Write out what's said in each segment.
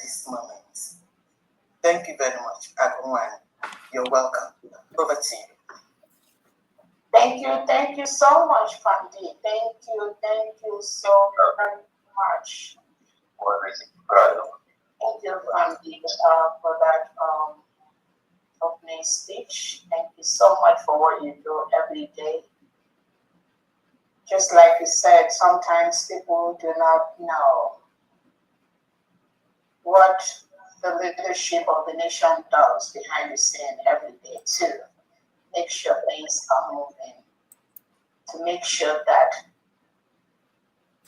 this moment. Thank you very much, Agumwan. You're welcome. Over to you. Thank you so much, Pandi. Thank you so very much. Thank you, Pandi, for that opening speech. Thank you so much for what you do every day. Just like you said, sometimes people do not know what the leadership of the nation does behind the scene every day to make sure things are moving, to make sure that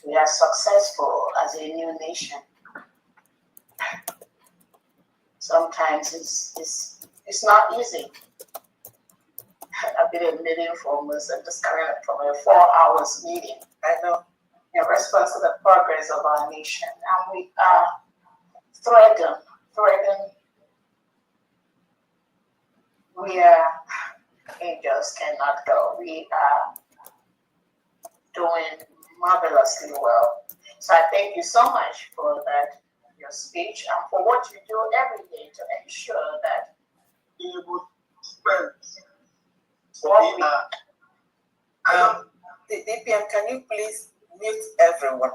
we are successful as a new nation. Sometimes it's not easy. I've been in a meeting for almost, I'm just coming up from a 4 hours meeting, I know, in response to the progress of our nation. And we are threatened where angels cannot go. We are doing marvelously well. So I thank you so much for that, your speech, and for what you do every day to ensure that you would spend. The DPM, can you please mute everyone?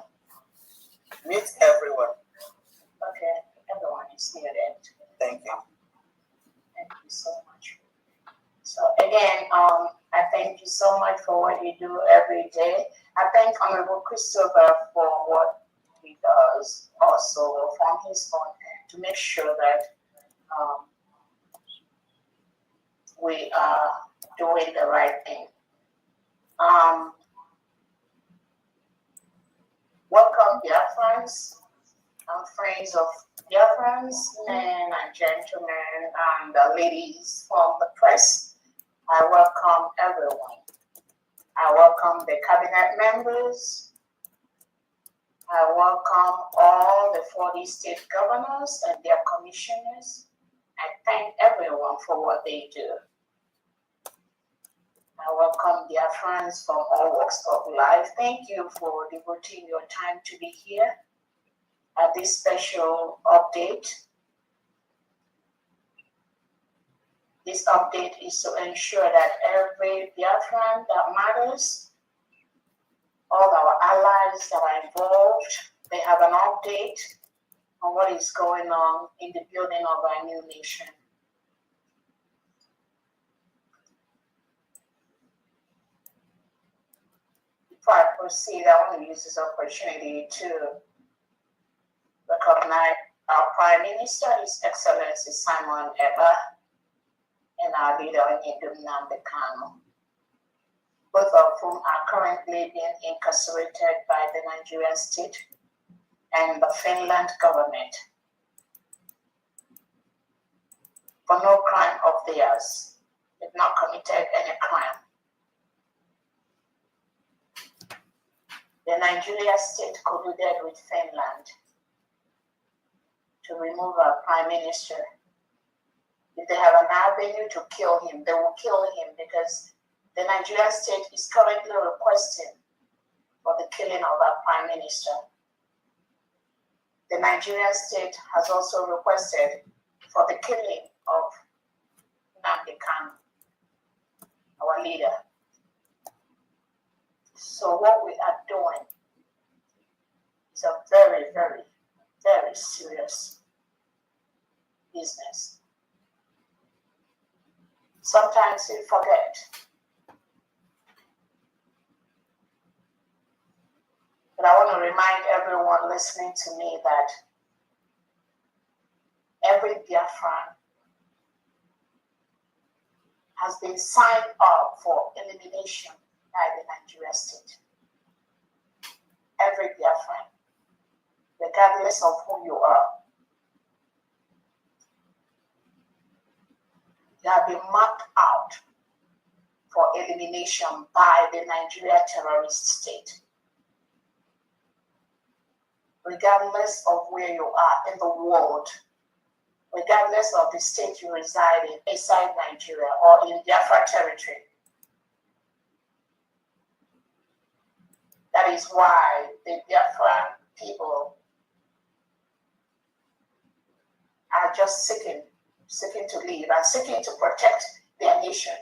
Mute everyone. Okay, everyone is muted. Thank you. Thank you so much. So again, I thank you so much for what you do every day. I thank Honorable Christopher for what he does also from his own end to make sure that we are doing the right thing. Welcome, dear friends and friends of dear friends, men and gentlemen, and ladies from the press. I welcome everyone. I welcome the cabinet members. I welcome all the 40 state governors and their commissioners. I thank everyone for what they do. I welcome dear friends from all walks of life. Thank you for devoting your time to be here at this special update. This update is to ensure that every Biafran that matters, all our allies that are involved, they have an update on what is going on in the building of our new nation. Before I proceed, I want to use this opportunity to recognize our Prime Minister, His Excellency Simon Ekpa, and our leader, Nnamdi Kanu, both of whom are currently being incarcerated by the Nigerian state and the Finland government for no crime of theirs. They've not committed any crime. The Nigerian state colluded with Finland to remove our Prime Minister. If they have an avenue to kill him, they will kill him, because the Nigerian state is currently requesting for the killing of our Prime Minister. The Nigerian state has also requested for the killing of Nnamdi Kanu, our leader. So what we are doing is a very, very, very serious business. Sometimes we forget. But I want to remind everyone listening to me that every Biafran has been signed up for elimination by the Nigerian state. Every Biafran, regardless of who you are, you have been marked out for elimination by the Nigeria terrorist state. Regardless of where you are in the world, regardless of the state you reside in, inside Nigeria or in Biafra territory. That is why the Biafra people are just seeking to live and seeking to protect their nation,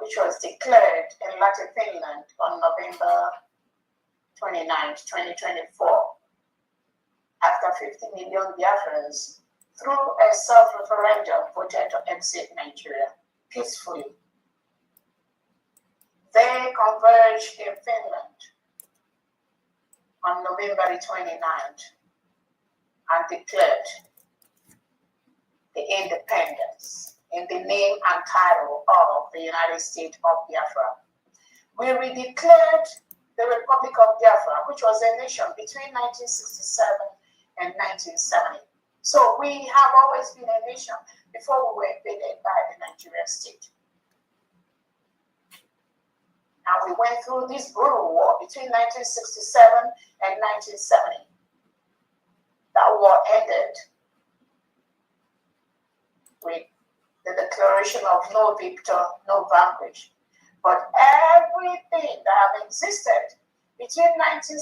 which was declared in Latin Finland on November 29, 2024, after 50 million Biafrans, through a self-referendum, voted to exit Nigeria peacefully. They converged in Finland on November 29th and declared the independence in the name and title of the United States of Biafra. We redeclared the Republic of Biafra, which was a nation between 1967 and 1970. So we have always been a nation before we were invaded by the Nigerian state. And we went through this brutal war between 1967 and 1970. That war ended with the declaration of no victor, no vanquish. But everything that have existed between 1967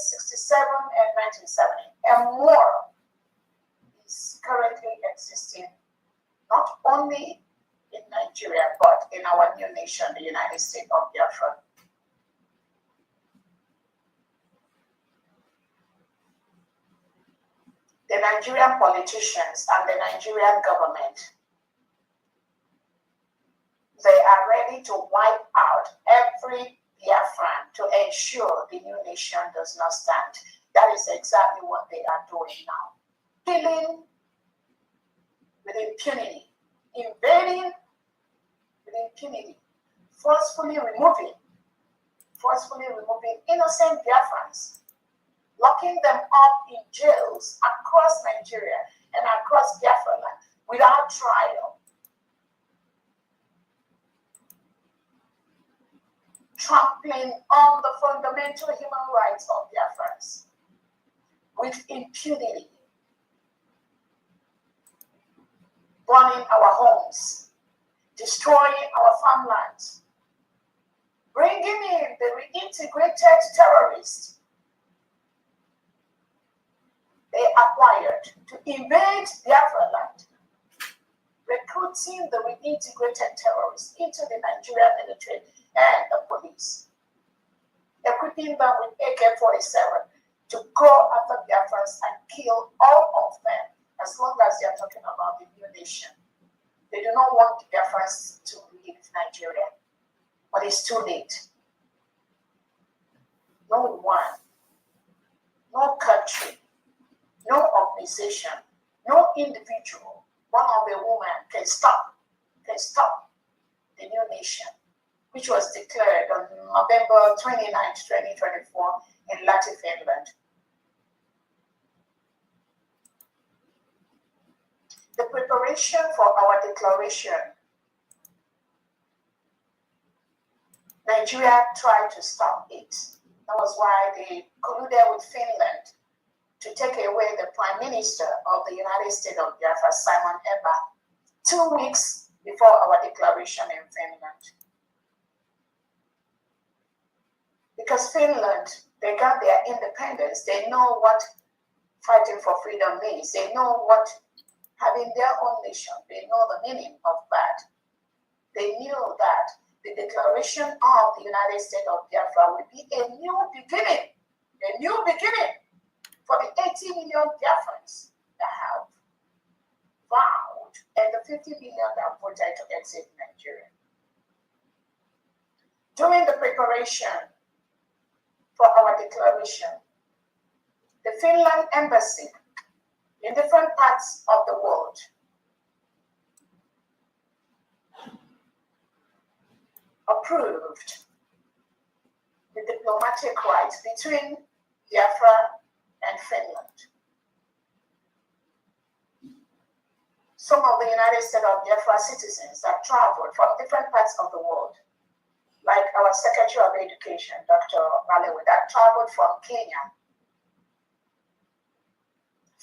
and 1970 and more is currently existing not only in Nigeria, but in our new nation, the United States of Biafra. The Nigerian politicians and the Nigerian government, they are ready to wipe out every Biafran to ensure the new nation does not stand. That is exactly what they are doing now. Killing with impunity, invading with impunity, forcefully removing innocent Biafrans, locking them up in jails across Nigeria and across Biafra land without trial. Trampling on the fundamental human rights of Biafrans with impunity, burning our homes, destroying our farmlands, bringing in the reintegrated terrorists they acquired to invade Biafra land, recruiting the reintegrated terrorists into the Nigerian military and the police, equipping them with AK-47 to go after Biafrans and kill all of them, as long as they are talking about the new nation. They do not want the Biafrans to leave Nigeria, but it's too late. No one, no country, no organization, no individual, one of a woman can stop the new nation, which was declared on November 29, 2024 in Latin Finland. The preparation for our declaration, Nigeria tried to stop it. That was why they colluded with Finland to take away the Prime Minister of the United States of Biafra, Simon Ekpa, 2 weeks before our declaration in Finland. Because Finland, they got their independence, they know what fighting for freedom means, they know what having their own nation, they know the meaning of that. They knew that the declaration of the United States of Biafra will be a new beginning for the 80 million Biafrans that have vowed and the 50 million that voted to exit Nigeria. During the preparation for our declaration, the Finland embassy in different parts of the world approved the diplomatic rights between Biafra and Finland. Some of the United States of Biafra citizens that traveled from different parts of the world, like our Secretary of Education, Dr. Malewe, that traveled from Kenya.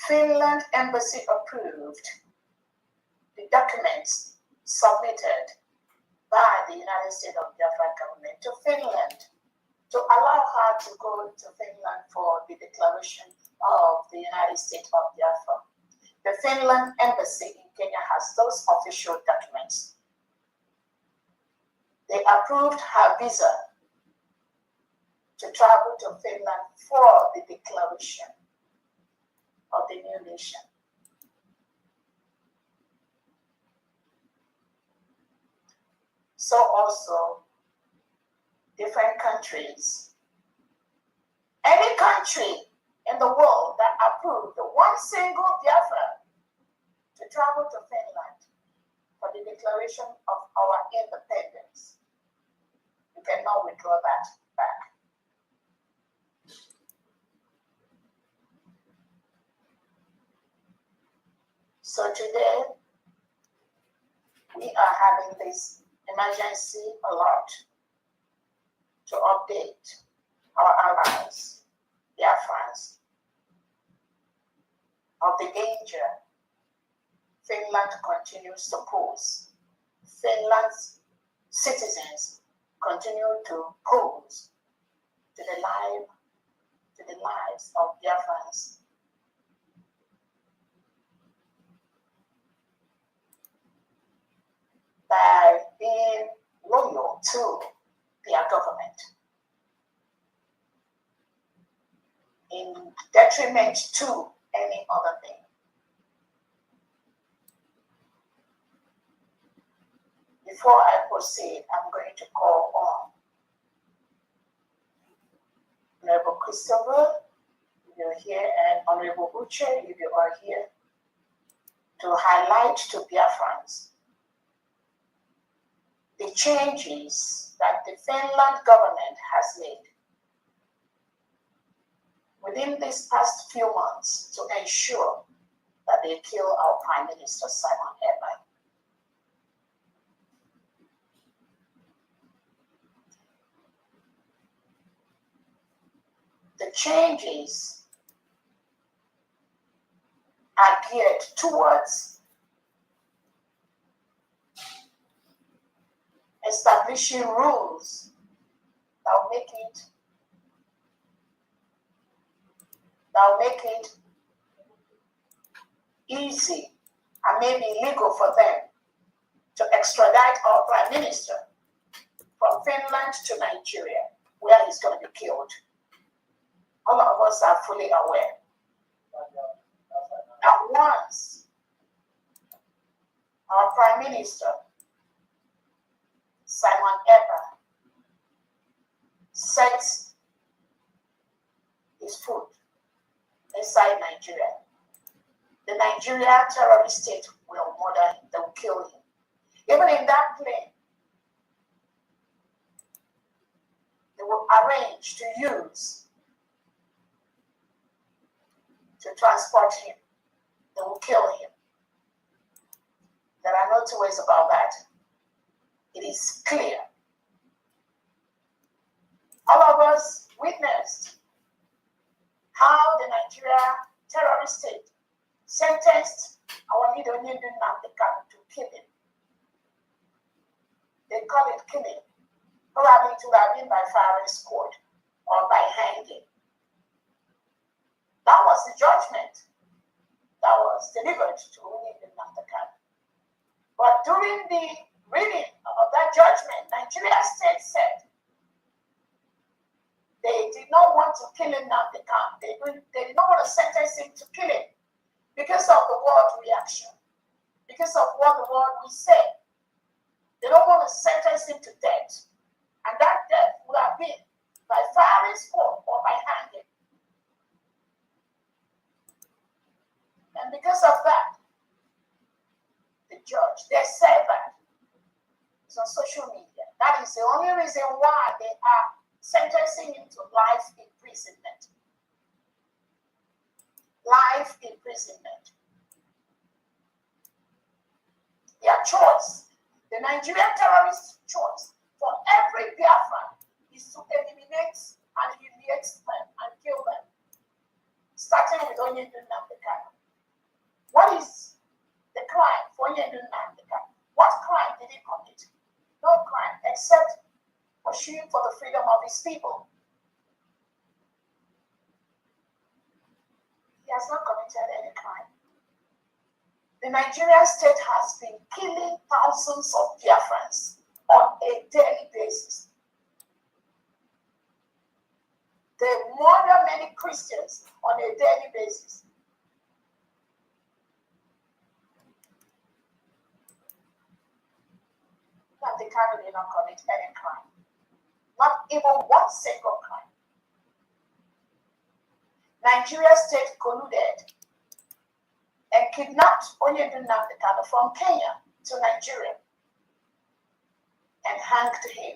Finland embassy approved the documents submitted by the United States of Biafra government to Finland to allow her to go to Finland for the declaration of the United States of Biafra. The Finland embassy in Kenya has those official documents. They approved her visa to travel to Finland for the declaration of the new nation. So also, different countries, any country in the world that approved one single Biafra to travel to Finland for the declaration of our independence, you cannot withdraw that back. So today, we are having this emergency alert to update our allies, Biafrans, of the danger Finland continues to pose. Finland's citizens continue to pose to the lives of Biafrans. By being loyal to their government in detriment to any other thing. Before I proceed, I'm going to call on Honorable Christopher, if you're here, and Honorable Uche, if you are here, to highlight to Biafrans the changes that the Finland government has made within these past few months to ensure that they kill our Prime Minister Simon Ekpa. The changes are geared towards establishing rules that will make it easy and maybe legal for them to extradite our Prime Minister from Finland to Nigeria, where he's going to be killed. All of us are fully aware that once our Prime Minister Simon Ekpa sets his foot inside Nigeria, the Nigeria terrorist state will murder him, they will kill him. Even in that plane, they will arrange to use to transport him. They will kill him. There are no two ways about that. It is clear. All of us witnessed how the Nigeria terrorist state sentenced our leader to killing. They call it killing. Probably it would have been by firing squad or by hanging. That was the judgment that was delivered to Nnamdi. But during the reading of that judgment, Nigeria state said they did not want to kill Nnamdi. They did not want to sentence him to killing because of the world reaction, because of what the world will say. They don't want to sentence him to death. And that death would have been by firing squad or by hanging. And because of that, the judge, they said that it's on social media. That is the only reason why they are sentencing him to life imprisonment. Life imprisonment. Their choice, the Nigerian terrorist choice for every Biafran is to eliminate and humiliate them and kill them. Starting with Onyendu Nnamdi. What is the crime for Onyendu Nnamdi? What crime did he commit? No crime except pursuing for the freedom of his people. He has not committed any crime. The Nigerian state has been killing thousands of Biafrans on a daily basis. They murder many Christians on a daily basis. And the Kanu did not commit any crime. Not even one single crime. Nigeria state colluded and kidnapped Onyedun Nnamdi Kanu from Kenya to Nigeria and hanged him.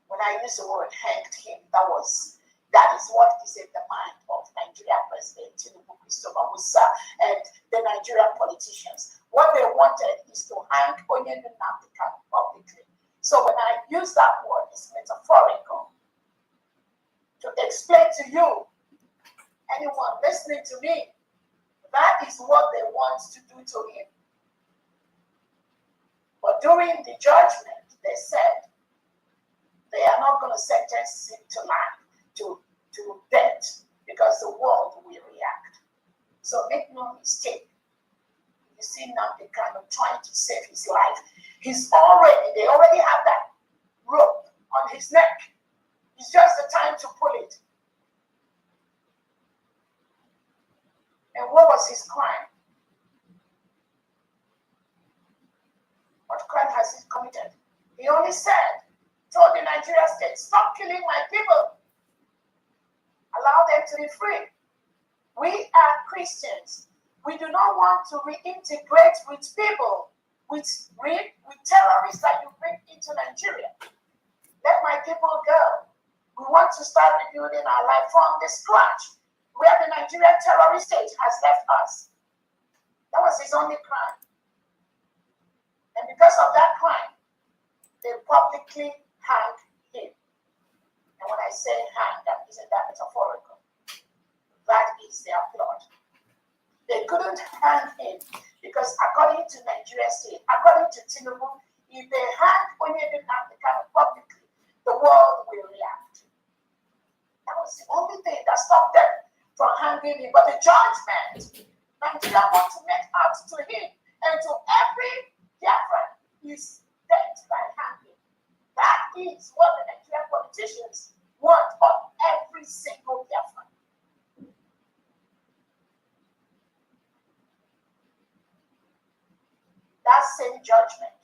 When I use the word hanged him, that is what is in the mind of Nigeria President Tinubu, Christopher Musa, and the Nigerian politicians. What they wanted is to hang Onyedun Nnamdi Kanu publicly. So when I use that word, it's metaphorical to explain to you, anyone listening to me, that is what they want to do to him. But during the judgment, they said they are not going to sentence him to life, to death, because the world will react. So make no mistake. You see Nnamdi Kanu trying to save his life. They already have that rope on his neck. It's just the time to pull it. And what was his crime? What crime has he committed? He only told the Nigerian state, stop killing my people. Allow them to be free. We are Christians. We do not want to reintegrate with people, with terrorists that you bring into Nigeria. Let my people go. We want to start rebuilding our life from the scratch, where the Nigerian terrorist state has left us. That was his only crime. And because of that crime, they publicly hanged him. And when I say hang, that isn't that metaphorical. That is their plot. They couldn't hang him because according to Nigeria state, according to Tinubu, if they hang Onyedun Nnamdi Kanu publicly, the world will react. That was the only thing that stopped them from hanging him. But the judgment, Nigeria wants to make out to him and to every Biafran is dead by hanging. That is what the Nigerian politicians want on every single Biafran. That same judgment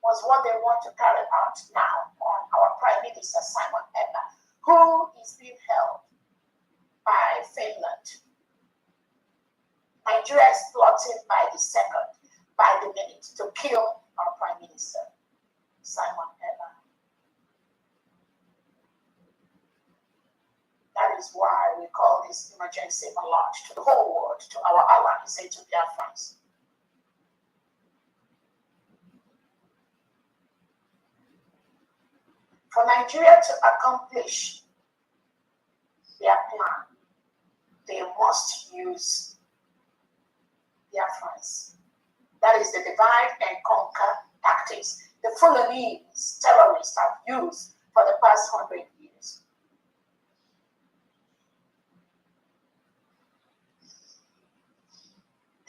was what they want to carry out now on our Prime Minister Simon Ekpa, who is being held by Finland. Nigeria is plotting by the second, by the minute, to kill our Prime Minister Simon Ekpa. That is why we call this emergency alert to the whole world, to our allies and to their friends. For Nigeria to accomplish their plan, they must use their friends. That is the divide and conquer tactics the Fulanese terrorists have used for the past 100 years.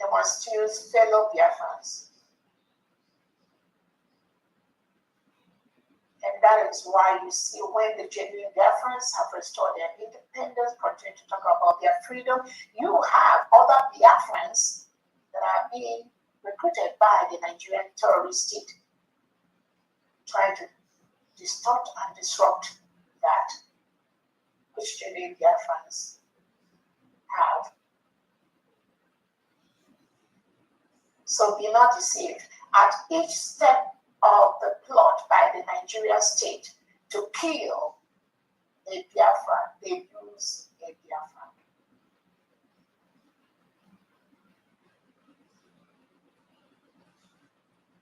They must use fellow Biafrans. And that is why you see when the genuine Biafrans have restored their independence, continue to talk about their freedom, you have other Biafrans that are being recruited by the Nigerian terrorist state, trying to distort and disrupt that which genuine Biafrans have. So be not deceived. At each step of the plot by the Nigerian state to kill a Biafran, they use a Biafran.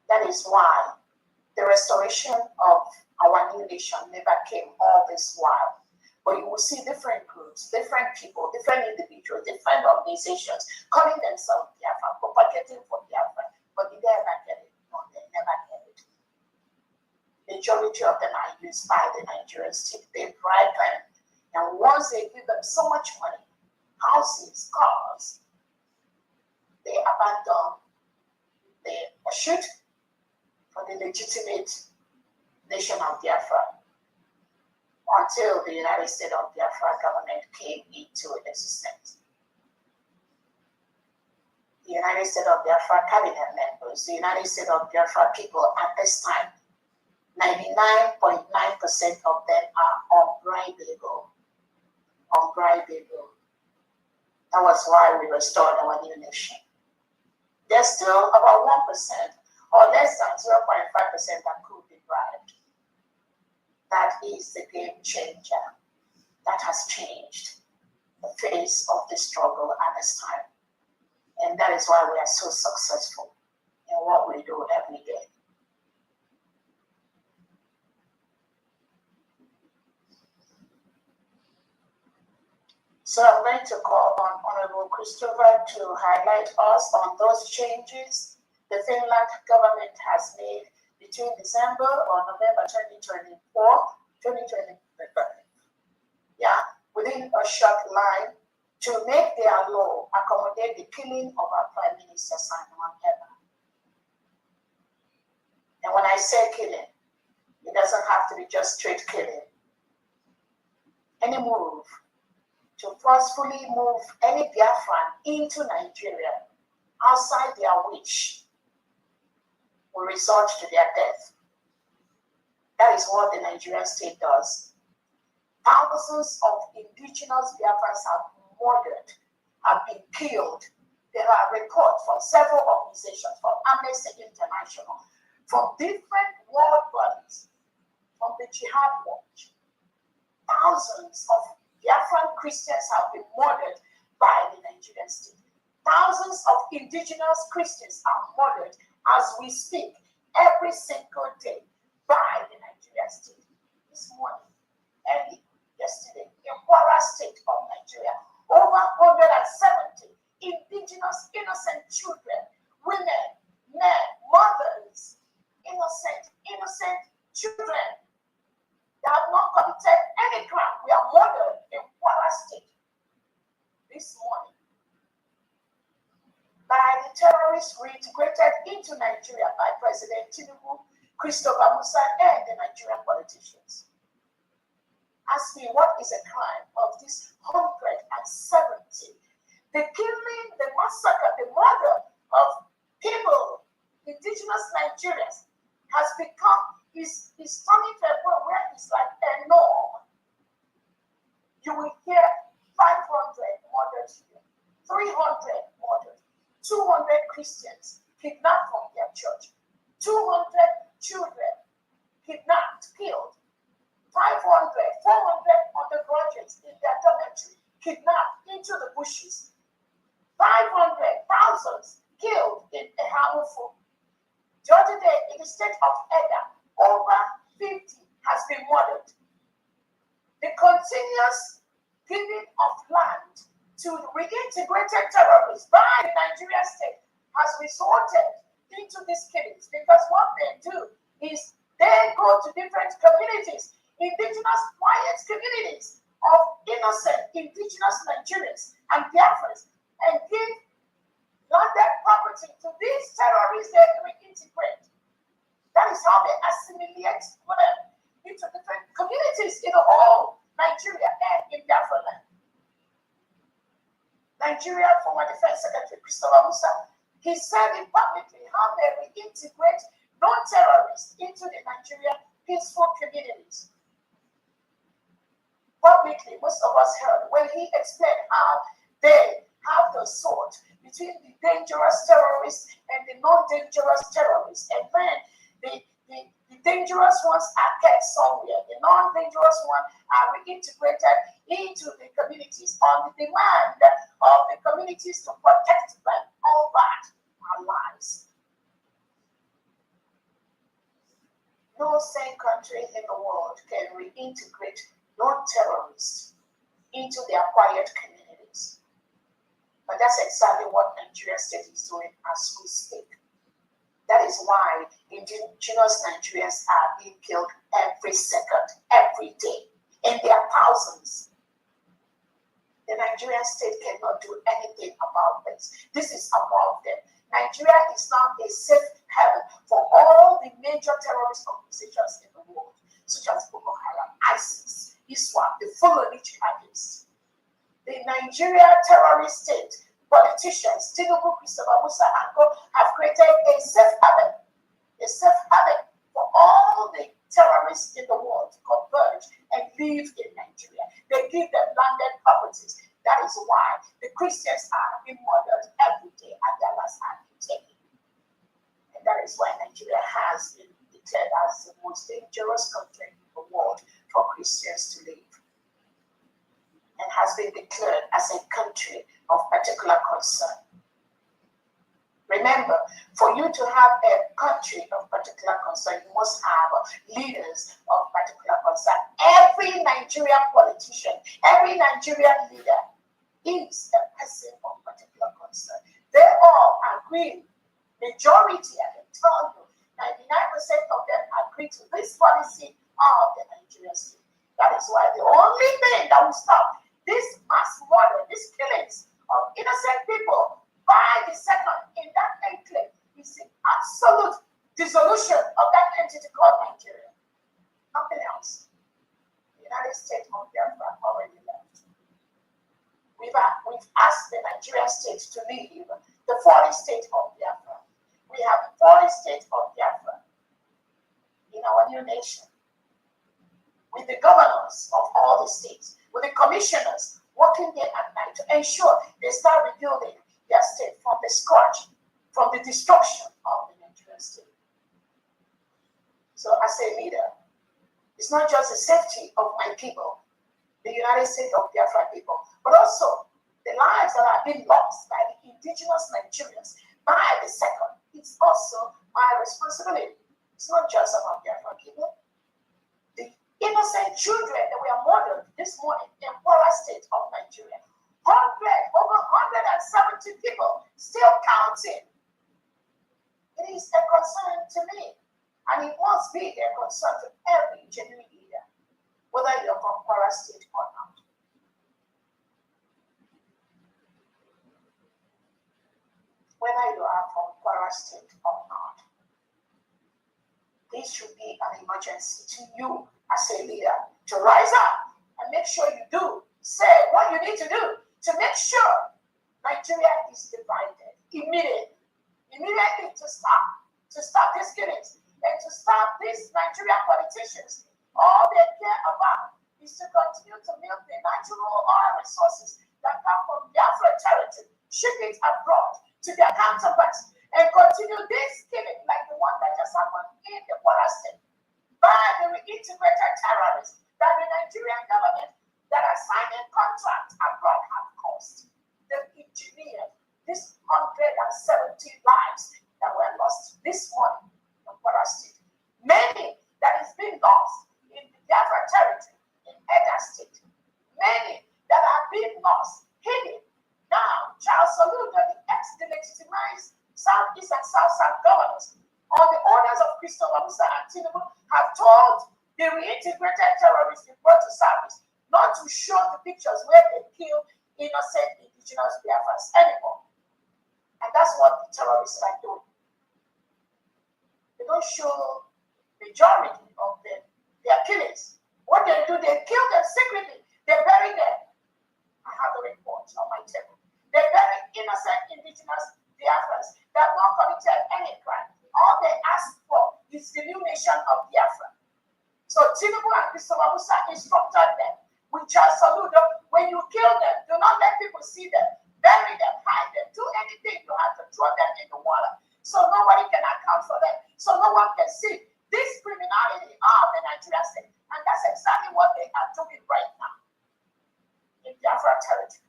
That is why the restoration of our new nation never came all this while. But you will see different groups, different people, different individuals, different organizations calling themselves Biafran, propagating for Biafran, but they never get it. No, they never get it. Majority of them are used by the Nigerian state. They bribe them. And once they give them so much money, houses, cars, they abandon the pursuit for the legitimate nation of Biafra until the United States of Biafra government came into existence. The United States of Biafra cabinet members, the United States of Biafra people at this time, 99.9% of them are unbribable. Unbribable. That was why we restored our new nation. There's still about 1% or less than 0.5% that could be bribed. That is the game changer. That has changed the face of the struggle at this time. And that is why we are so successful in what we do every day. So I'm going to call on Honorable Christopher to highlight us on those changes the Finland government has made between December or November 2024, within a short line to make their law accommodate the killing of our Prime Minister Simon Ekpa. And when I say killing, it doesn't have to be just straight killing. Any move to forcefully move any Biafran into Nigeria outside their wish will result to their death. That is what the Nigerian state does. Thousands of indigenous Biafrans have murdered, have been killed. There are reports from several organizations, from Amnesty International, from different world bodies, from the Jihad Watch. Thousands of Biafran Christians have been murdered by the Nigerian state. Thousands of indigenous Christians are murdered as we speak every single day by the Nigerian state. This morning, early yesterday, in Kwara State of Nigeria, over 170 indigenous innocent children, women, men, mothers, innocent children that have not committed any crime. We are murdered in Kwara State this morning by the terrorists reintegrated into Nigeria by President Tinubu, Christopher Musa, and the Nigerian politicians. Ask me, what is a crime of this 170? The killing, the massacre, the murder of people, indigenous Nigerians, has become, is turning to a point where it's like a norm. You will hear 500 murdered here, 300 murdered, 200 Christians kidnapped from their church, 200 children kidnapped, killed, 500, 400 undergraduates in their dormitory kidnapped into the bushes, 500, thousands killed in a harmful. The other day in the state of Edda, over 50 has been murdered. The continuous giving of land to the reintegrated terrorists by the Nigerian state has resulted into these killings, because what they do is they go to different communities, indigenous quiet communities of innocent indigenous Nigerians and Biafrans, and give landed property to these terrorists they reintegrate. That is how they assimilate them into different communities in the whole Nigeria and in Biafra land. Nigeria former Defense Secretary Christopher Musa, he said it publicly how they reintegrate non-terrorists into the Nigerian peaceful communities. Publicly, most of us heard when he explained how they have the sort between the dangerous terrorists and the non-dangerous terrorists, and then the dangerous ones are kept somewhere. The non-dangerous ones are reintegrated into the communities on the demand of the communities to protect them. All that are lies. No sane country in the world can reintegrate non-terrorists into their quiet communities. But that's exactly what Nigeria state is doing as we speak. That is why indigenous Nigerians are being killed every second, every day, in their thousands. The Nigerian state cannot do anything about this. This is above them. Nigeria is now a safe haven for all the major terrorist organizations in the world, such as Boko Haram, ISIS, ISWAP, the Fulani jihadists. The Nigeria terrorist state, politicians, Tinubu, Christopher Musa, and Co have created a safe haven for all the terrorists in the world to converge and live in Nigeria. They give them landed properties. That is why the Christians are being murdered every day and their lives are being taken. And that is why Nigeria has been declared as the most dangerous country in the world for Christians to live, and has been declared as a country of particular concern. Remember, for you to have a country of particular concern, you must have leaders of particular concern. Every Nigerian politician, every Nigerian leader is a person of particular concern. They all agree, majority, I can tell you, 99% of them agree to this policy of the Nigerian state. That is why the only thing that will stop this mass murder, these killings of innocent people by the second in that enclave is the absolute dissolution of that entity called Nigeria. Nothing else. The United States of Biafra already left. We've asked the Nigerian state to leave the 40 state of Biafra. We have 40 states of Biafra in our new nation, with the governors of all the states, with the commissioners working day and night to ensure they start rebuilding their state from the scourge, from the destruction of the Nigerian state. So as a leader, it's not just the safety of my people, the United States of Biafra people, but also the lives that are being lost by the indigenous Nigerians by the second. It's also my responsibility. It's not just about Biafra people. The innocent children that were murdered this morning in Kwara State of Nigeria, over 170 people, still counting. It is a concern to me, and it must be a concern to every genuine leader, whether you're from Kwara State or not. Whether you are from Kwara State or not, this should be an emergency to you as a leader to rise up and make sure you do say what you need to do to make sure Nigeria is divided immediately to stop these killings and to stop these Nigerian politicians. All they care about is to continue to milk the natural oil resources that come from Biafra territory, ship it abroad to their counterparts, and continue this killing like the one that just happened in the Kwara State by the reintegrated terrorists that the Nigerian government that are signing contracts abroad have caused. They engineered these 170 lives that were lost this morning in Kwara State. Many that is being lost in the Biafra territory, in Edo State. Many that are being lost, hidden. Now, Charles Soludo, the ex-delegitimized Southeast and South governors, or the owners of Christopher Musa and Tinubu, have told the reintegrated terrorists they brought to service not to show the pictures where they kill innocent indigenous Biafrans anymore. And that's what the terrorists are doing. They don't show majority of their killings. What they do, they kill them secretly. They bury them. I have the report on my table. They bury innocent indigenous Biafrans that have not committed any crime. All they ask for is the new nation of Biafra. So Tinubu and Christopher Musa instructed them with Charles Soludo, when you kill them, do not let people see them. Bury them, hide them, do anything you have to throw them in the water. So nobody can account for them. So no one can see this criminality of the Nigerian state. And that's exactly what they are doing right now in Biafra territory.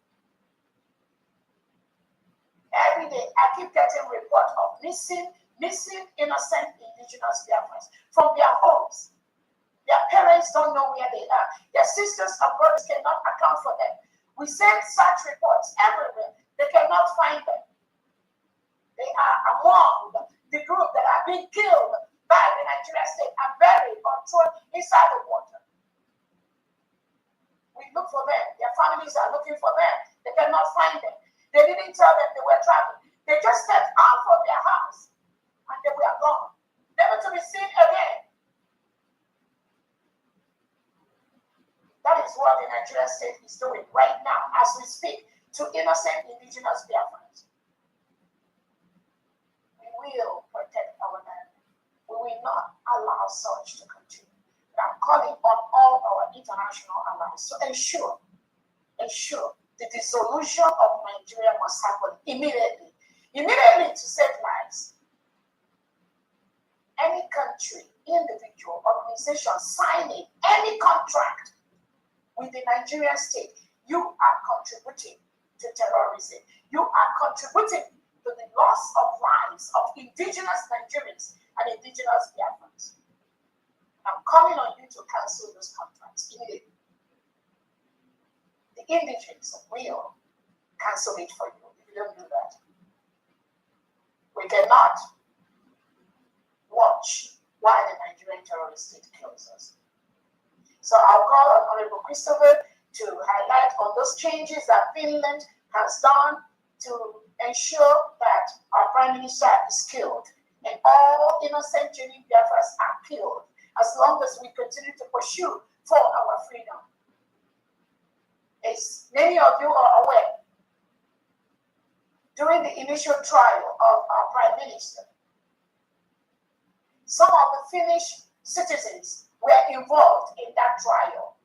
Every day, I keep getting reports of missing innocent indigenous Biafrans from their homes. Their parents don't know where they are. Their sisters and brothers cannot account for them. We send such reports everywhere. They cannot find them. They are among the group that are being killed by the Nigerian state and buried or thrown inside the water. We look for them. Their families are looking for them. They cannot find them. They didn't tell them they were traveling. They just stepped out from Nigerian state is doing right now as we speak to innocent indigenous Biafrans. We will protect our land. We will not allow such to continue. And I'm calling on all our international allies to ensure the dissolution of Nigeria must happen immediately to save lives. Any country, individual, organization signing any contract with the Nigerian state, you are contributing to terrorism. You are contributing to the loss of lives of indigenous Nigerians and indigenous Biafrans. I'm calling on you to cancel those contracts immediately. The indigenous will cancel it for you if you don't do that. We cannot watch while the Nigerian terrorist state kills us. So I'll call on Honorable Christopher to highlight on those changes that Finland has done to ensure that our Prime Minister is killed and all innocent genuine Biafrans are killed as long as we continue to pursue for our freedom. As many of you are aware, during the initial trial of our Prime Minister, some of the Finnish citizens were involved in that trial,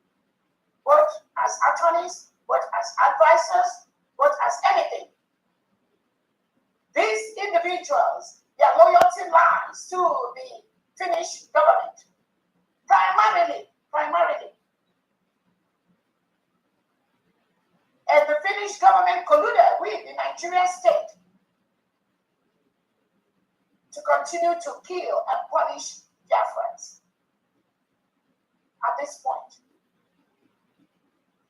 both as attorneys, both as advisors, both as anything. These individuals, their loyalty lies to the Finnish government, primarily. And the Finnish government colluded with the Nigerian state to continue to kill and punish Biafrans. At this point,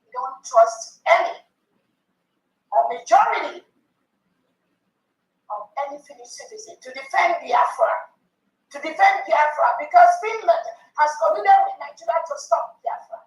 we don't trust any or majority of any Finnish citizen to defend Biafra. Because Finland has colluded with Nigeria to stop Biafra.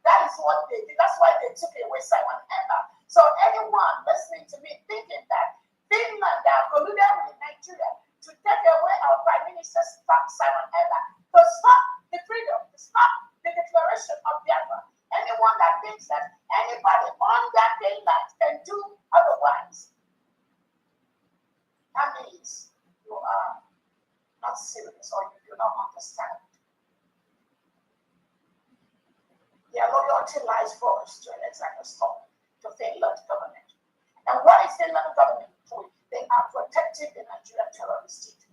That is what they did. That's why they took away Simon Ekpa. So anyone listening to me thinking that Finland have colluded with Nigeria to take away our Prime Minister Simon Ekpa, to stop the freedom, to stop the declaration of Biafra. Anyone that thinks that anybody on that Finland can do otherwise, that means you are not serious or you do not understand. Their loyalty lies first to an exact stop to Finland government. And what is Finland government doing? They are protecting the Nigerian terrorist state.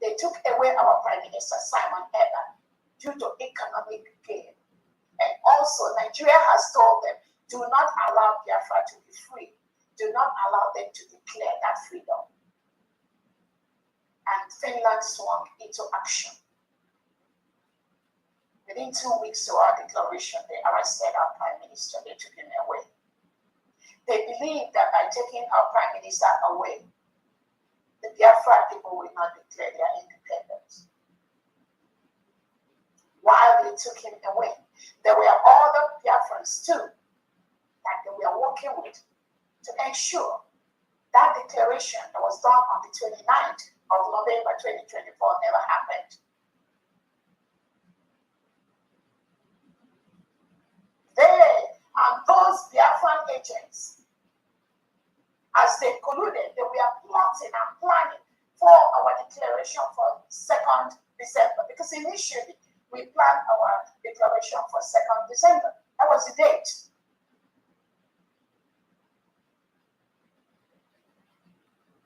They took away our Prime Minister Simon Ekpa due to economic gain. And also Nigeria has told them, do not allow Biafra to be free. Do not allow them to declare that freedom. And Finland swung into action. Within 2 weeks to our declaration, they arrested our Prime Minister. They took him away. They believe that by taking our Prime Minister away, the Biafra people will not declare their independence. While they took him away, there were other Biafrans too that they were working with to ensure that declaration that was done on the 29th of November 2024 never happened. They and those Biafran agents, as they colluded, they were plotting and planning for our declaration for 2nd December. Because initially, we planned our declaration for 2nd December. That was the date.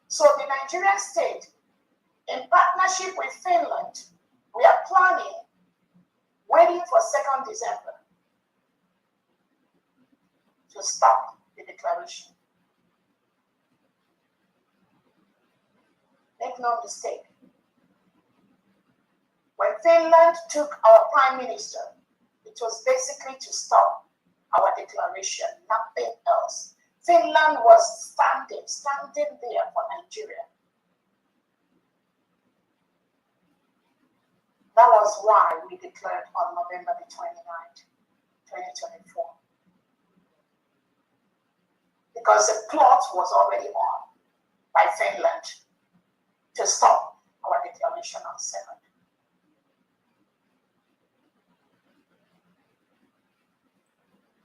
So the Nigerian state, in partnership with Finland, we are planning, waiting for 2nd December to stop the declaration. Make no mistake. When Finland took our Prime Minister, it was basically to stop our declaration, nothing else. Finland was standing there for Nigeria. That was why we declared on November the 29th, 2024. Because the plot was already on by Finland to stop our declaration on 7th.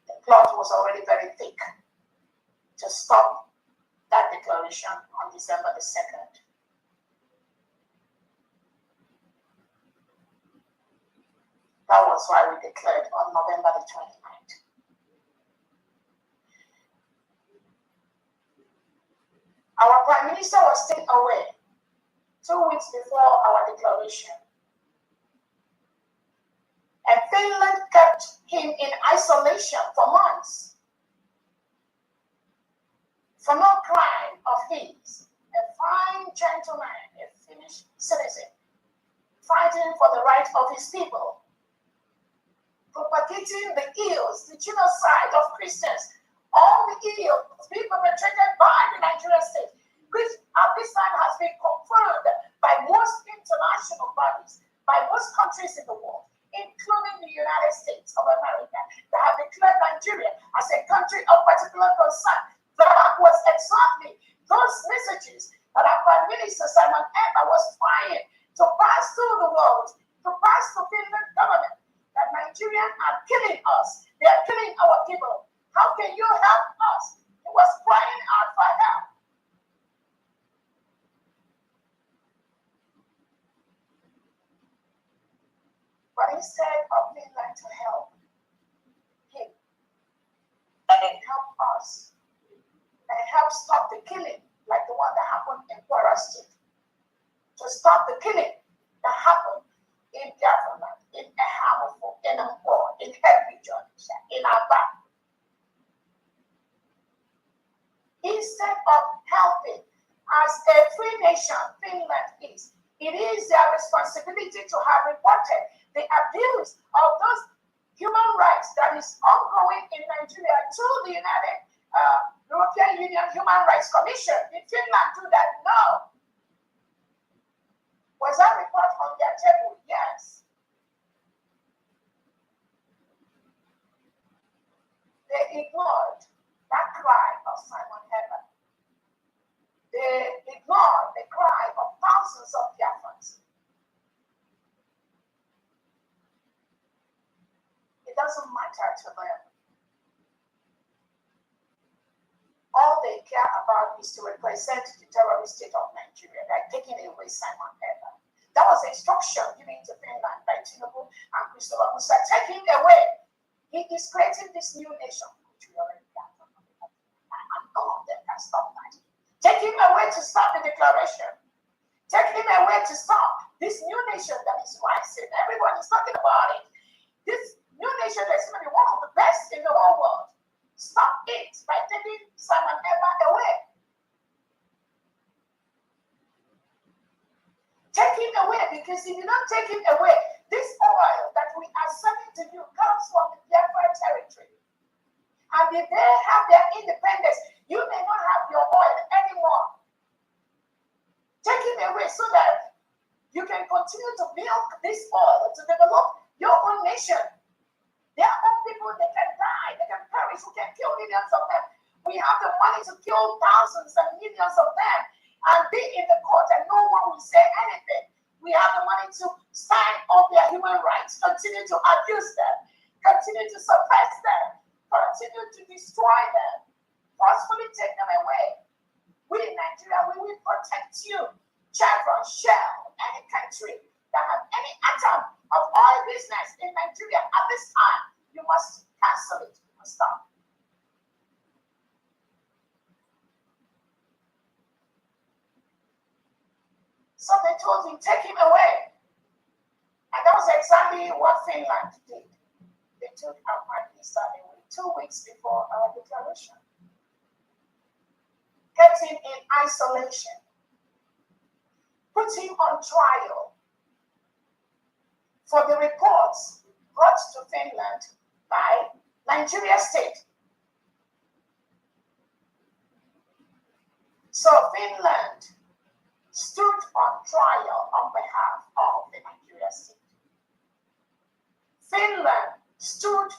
The plot was already very thick to stop that declaration on December the 2nd. That was why we declared on November the 29th. Our Prime Minister was taken away 2 weeks before our declaration. And Finland kept him in isolation for months for no crime of his. A fine gentleman, a Finnish citizen, fighting for the right of his people, propagating the ills, the genocide of Christians, all the ills being perpetrated by the Nigerian state, which at this time has been confirmed by most international bodies, by most countries in the world, including the United States of America, that have declared Nigeria as a country of particular concern. That was exactly those messages that our Prime Minister Simon Ekpa was trying to pass through the world, to pass to Finland government, that Nigerians are killing us. They are killing our people. How can you help us? He was crying out for help. But instead of Finland to help him and help us and help stop the killing, like the one that happened in Kwara State, to stop the killing that happened in Biafra, in Ehamofo, in Mpo, in Hebron, in Aba. Instead of helping as a free nation Finland is, it is their responsibility to have reported the abuse of those human rights that is ongoing in Nigeria to the United European Union Human Rights Commission. Did Finland do that? No. Was that report on their table? Yes. They ignored that cry of Simon Ekpa. They ignored the cry of thousands of Biafrans. It doesn't matter to them. All they care about is to represent the terrorist state of Nigeria. They're taking away Simon Ekpa. That was instruction given to Finland by Tinubu and Christopher Musa. Take him away. He is creating this new nation, which we already have. And none of them can stop that. Take him away to stop the declaration. Take him away to stop this new nation that is rising. Everyone is talking about it. This new nation that is going to be one of the best in the whole world. Stop it by taking Simon Ekpa away. Take him away, because if you don't take him away, this oil that we are selling to you comes from the Biafra territory. And if they have their independence, you may not have your oil anymore. Take him away so that you can continue to milk this oil to develop your own nation. Their own people, they can die, they can perish, we can kill millions of them. We have the money to kill thousands and millions of them and be in the court and no one will say anything. We have the money to stand on their human rights, continue to abuse them, continue to suppress them, continue to destroy them, forcefully take them away. We in Nigeria, we will protect you. Chevron, Shell, any country that has any atom of oil business in Nigeria at this time, you must cancel it. You must stop. So they told him, take him away. And that was exactly what Finland did. They took our Prime Minister away 2 weeks before our declaration. Kept him in isolation. Put him on trial for the reports brought to Finland by Nigeria State. So Finland stood on trial on behalf of the Nigeria State. Finland stood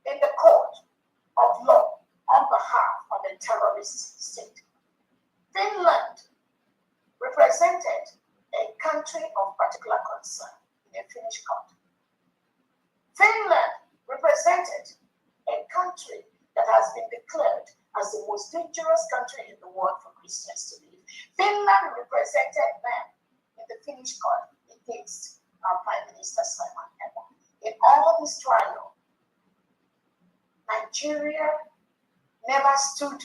in the court of law on behalf of the terrorist state. Finland represented a country of particular concern in a Finnish court. Finland represented a country that has been declared as the most dangerous country in the world for Christians to live. Finland represented them in the Finnish court against our Prime Minister Simon Ekpa. In all this trial, Nigeria never stood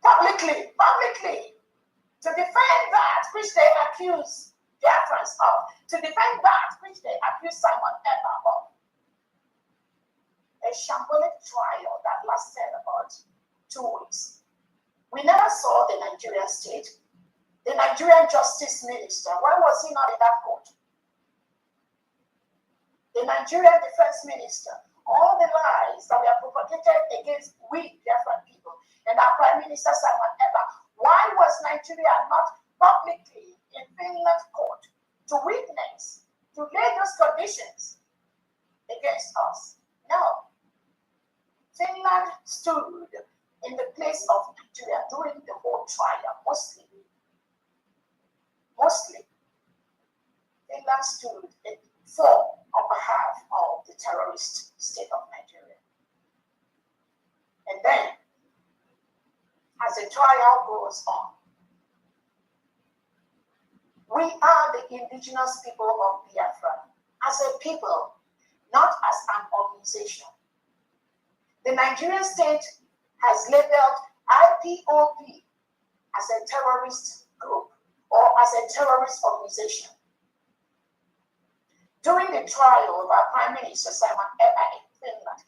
publicly to defend that which they accuse Biafrans of, to defend that which they accuse Simon Ekpa of. A shambolic trial that lasted about 2 weeks. We never saw the Nigerian state. The Nigerian Justice Minister, why was he not in that court? The Nigerian Defense Minister, all the lies that were propagated against we Biafran people and our Prime Minister Simon Ekpa, why was Nigeria not publicly in Finland court to witness, to lay those conditions against us? No. Finland stood in the place of Nigeria during the whole trial, mostly. Finland stood on behalf of the terrorist state of Nigeria. And then, as the trial goes on, we are the indigenous people of Biafra, as a people, not as an organization. The Nigerian state has labeled IPOB as a terrorist group or as a terrorist organization. During the trial of our Prime Minister Simon Ekpa in Finland,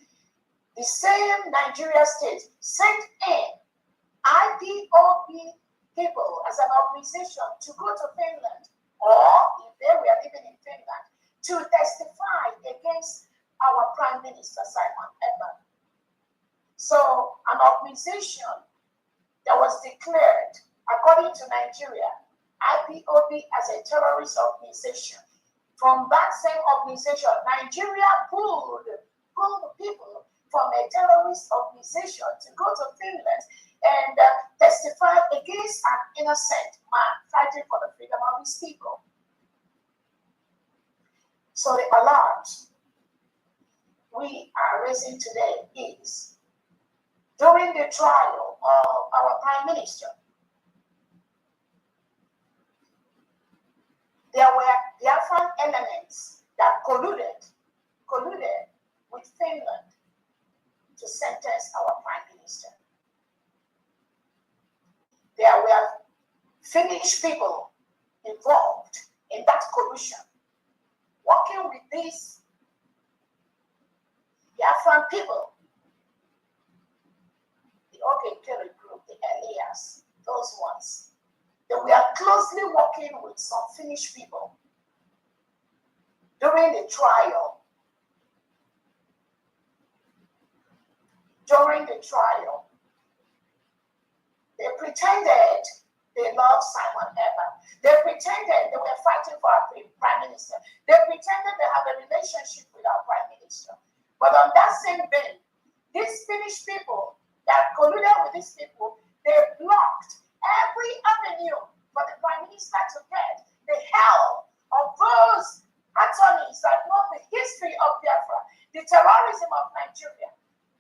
the same Nigeria state sent in IPOB people as an organization to go to Finland, or if they were living in Finland, to testify against our Prime Minister Simon Ekpa. So an organization that was declared, according to Nigeria, IPOB as a terrorist organization. From that same organization, Nigeria pulled people from a terrorist organization to go to Finland and testify against an innocent man fighting for the freedom of his people. So the alert we are raising today is, during the trial of our Prime Minister, there were Biafran elements that colluded with Finland to sentence our Prime Minister. There were Finnish people involved in that collusion, working with these Biafran people, the Okekere group, the Elias, those ones. They were closely working with some Finnish people during the trial. They pretended they loved Simon Ekpa. They pretended they were fighting for our Prime Minister. They pretended they have a relationship with our Prime Minister. But on that same vein, these Finnish people that colluded with these people, they blocked every avenue for the Prime Minister to get the help of those attorneys that know the history of Biafra, the terrorism of Nigeria.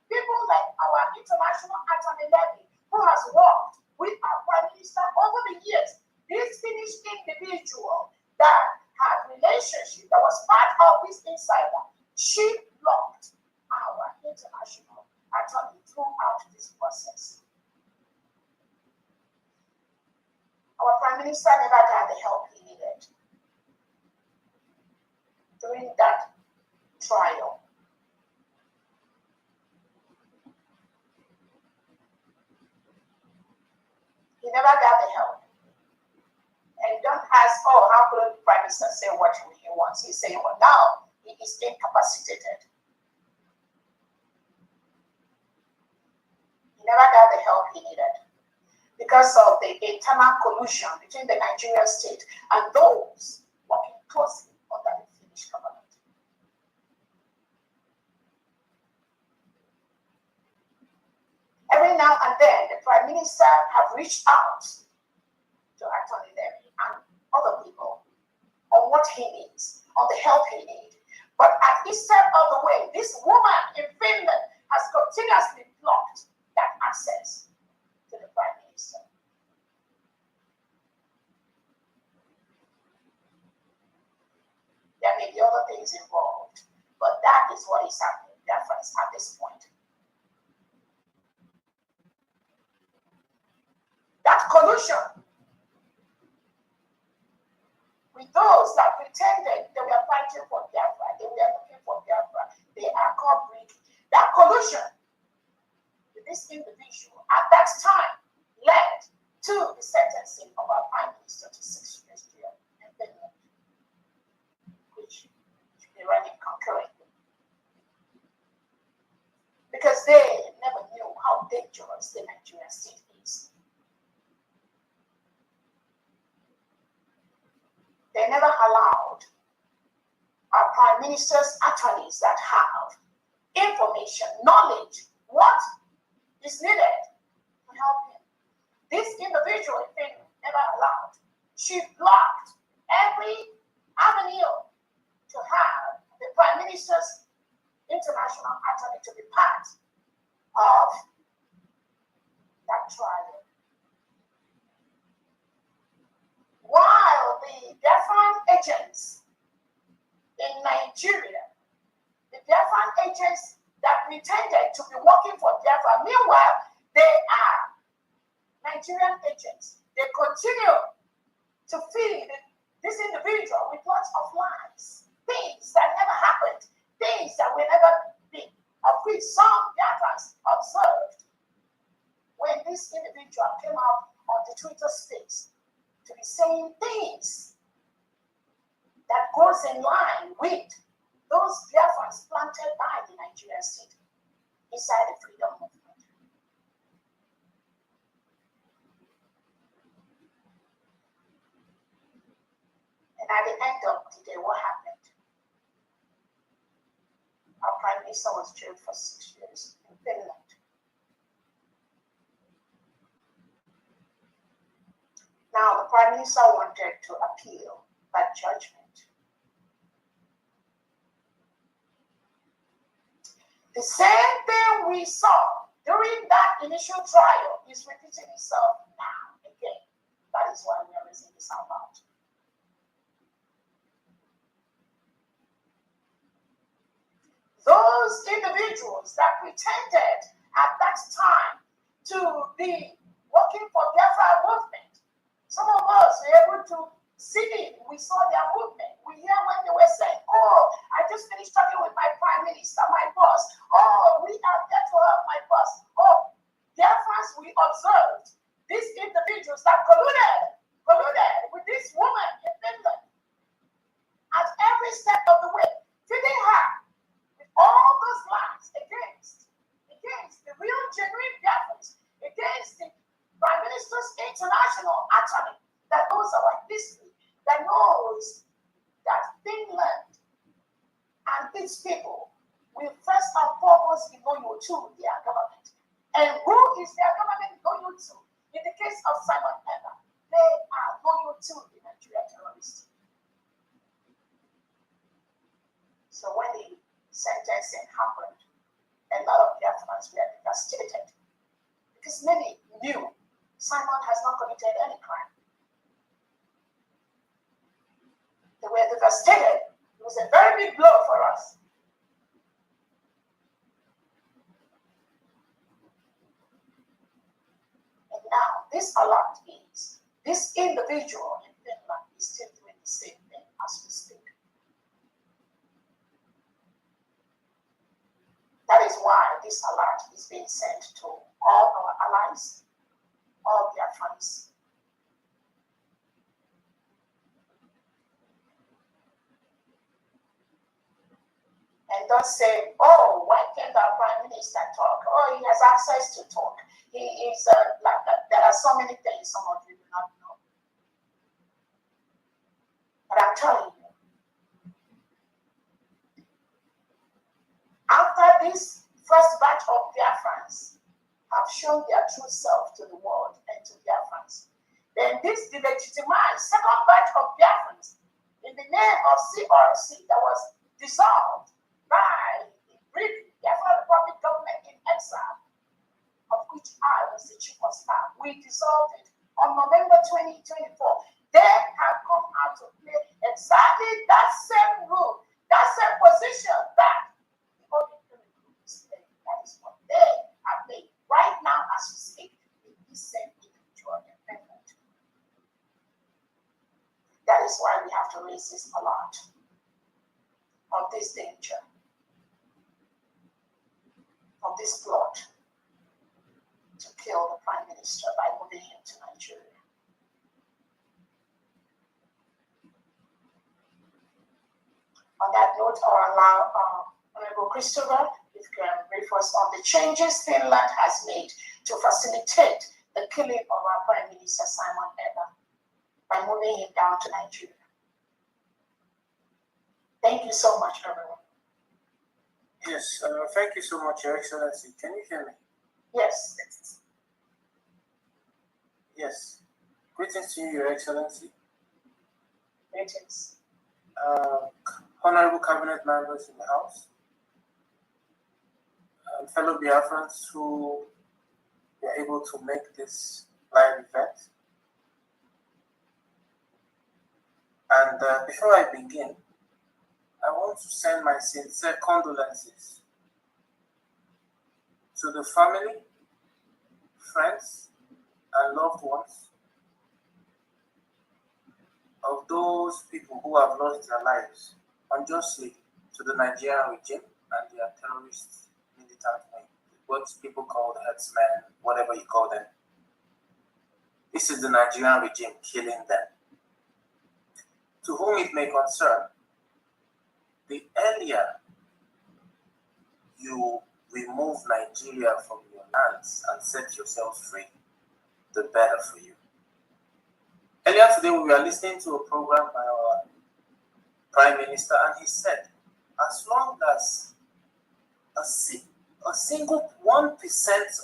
People like our international attorney Levy, who has worked with our Prime Minister over the years. This Finnish individual that had relationship, that was part of this insider, she blocked our international attorney throughout this process. Our Prime Minister never got the help he needed during that trial. He never got the help. And don't ask, oh, how could the Prime Minister say what he wants? He's saying, well, now he is incapacitated. He never got the help he needed because of the internal collusion between the Nigerian state and those working closely under the Finnish government. Every now and then, the Prime Minister have reached out to Attorney Levy and other people on what he needs, on the help he needs. But at each step of the way, this woman in Finland has continuously blocked that access to the Prime Minister. There may be other things involved, but that is what is happening at this point. That collusion with those that pretended they were fighting for Biafra, they were looking for Biafra, they are called breaking. That collusion with this individual at that time led to the sentencing of our Prime Minister to 6 years jail in Finland, which should be running concurrently. Because they never knew how dangerous the Nigerian state is. They never allowed our Prime Minister's attorneys that have information, knowledge, what is needed to help him. This individual thing never allowed. She blocked every avenue to have the Prime Minister's international attorney to be part of that trial. While the Biafran agents in Nigeria, the Biafran agents that pretended to be working for Biafra, meanwhile, they are Nigerian agents. They continue to feed this individual with lots of lies, things that never happened, things that will never be, of which some Biafrans observed when this individual came out on the Twitter space to be saying things that goes in line with those Biafrans planted by the Nigerian state inside the freedom movement. And at the end of the day, what happened? Our Prime Minister was jailed for 6 years in Finland. Now, the Prime Minister wanted to appeal that judgment. The same thing we saw during that initial trial is repeating itself now again. That is why we are raising this out loud. Those individuals that pretended at that time to be working for Biafra movement, some of us were able to see, we saw their movement. We hear when they were saying, oh, I just finished talking with my Prime Minister, my boss. Oh, we are there to help my boss. Oh, Biafrans, we observed these individuals that colluded with this woman in Finland at every step of the way, feeding her with all those lies against the real genuine Biafrans, against the Prime Minister's international attorney that knows our history, that knows that Finland and its people will first and foremost be loyal to their government. And who is their government loyal to? In the case of Simon Ekpa, they are loyal to the Nigerian terrorists. So when the sentencing happened, a lot of Biafrans were devastated because many knew Simon has not committed any crime. They were devastated. It was a very big blow for us. And now, this alert is, this individual in Finland is still doing the same thing as we speak. That is why this alert is being sent to all our allies, all their friends. And don't say, oh, why can't our Prime Minister talk? Oh, he has access to talk. He is like that. There are so many things some of you do not know. But I'm telling you, after this first batch of Biafrans have shown their true self to the world and to Biafrans, then this delegitimized second batch of Biafrans in the name of CRC that was dissolved by the Biafra Republic government in-Exile, of which I was the chief of staff. We dissolved it on November 2024. They have come out to play exactly that same role, that same position that the other group is playing. That is what they are playing right now as we speak in this same individual defendant. That is why we have to raise this a lot of this danger, of this plot to kill the Prime Minister by moving him to Nigeria. On that note, I'll allow Honorable Christopher, if you can brief us on the changes Finland has made to facilitate the killing of our Prime Minister Simon Ekpa by moving him down to Nigeria. Thank you so much, everyone. Yes, thank you so much, Your Excellency. Can you hear me? Yes. Yes. Greetings to you, Your Excellency. Greetings. Honorable Cabinet members in the House, fellow Biafrans who were able to make this live event. And before I begin, I want to send my sincere condolences to the family, friends, and loved ones of those people who have lost their lives unjustly to the Nigerian regime and their terrorist militant wing, what people call the headsmen, whatever you call them. This is the Nigerian regime killing them. To whom it may concern, the earlier you remove Nigeria from your lands and set yourselves free, the better for you. Earlier today, we were listening to a program by our Prime Minister, and he said, as long as a single 1%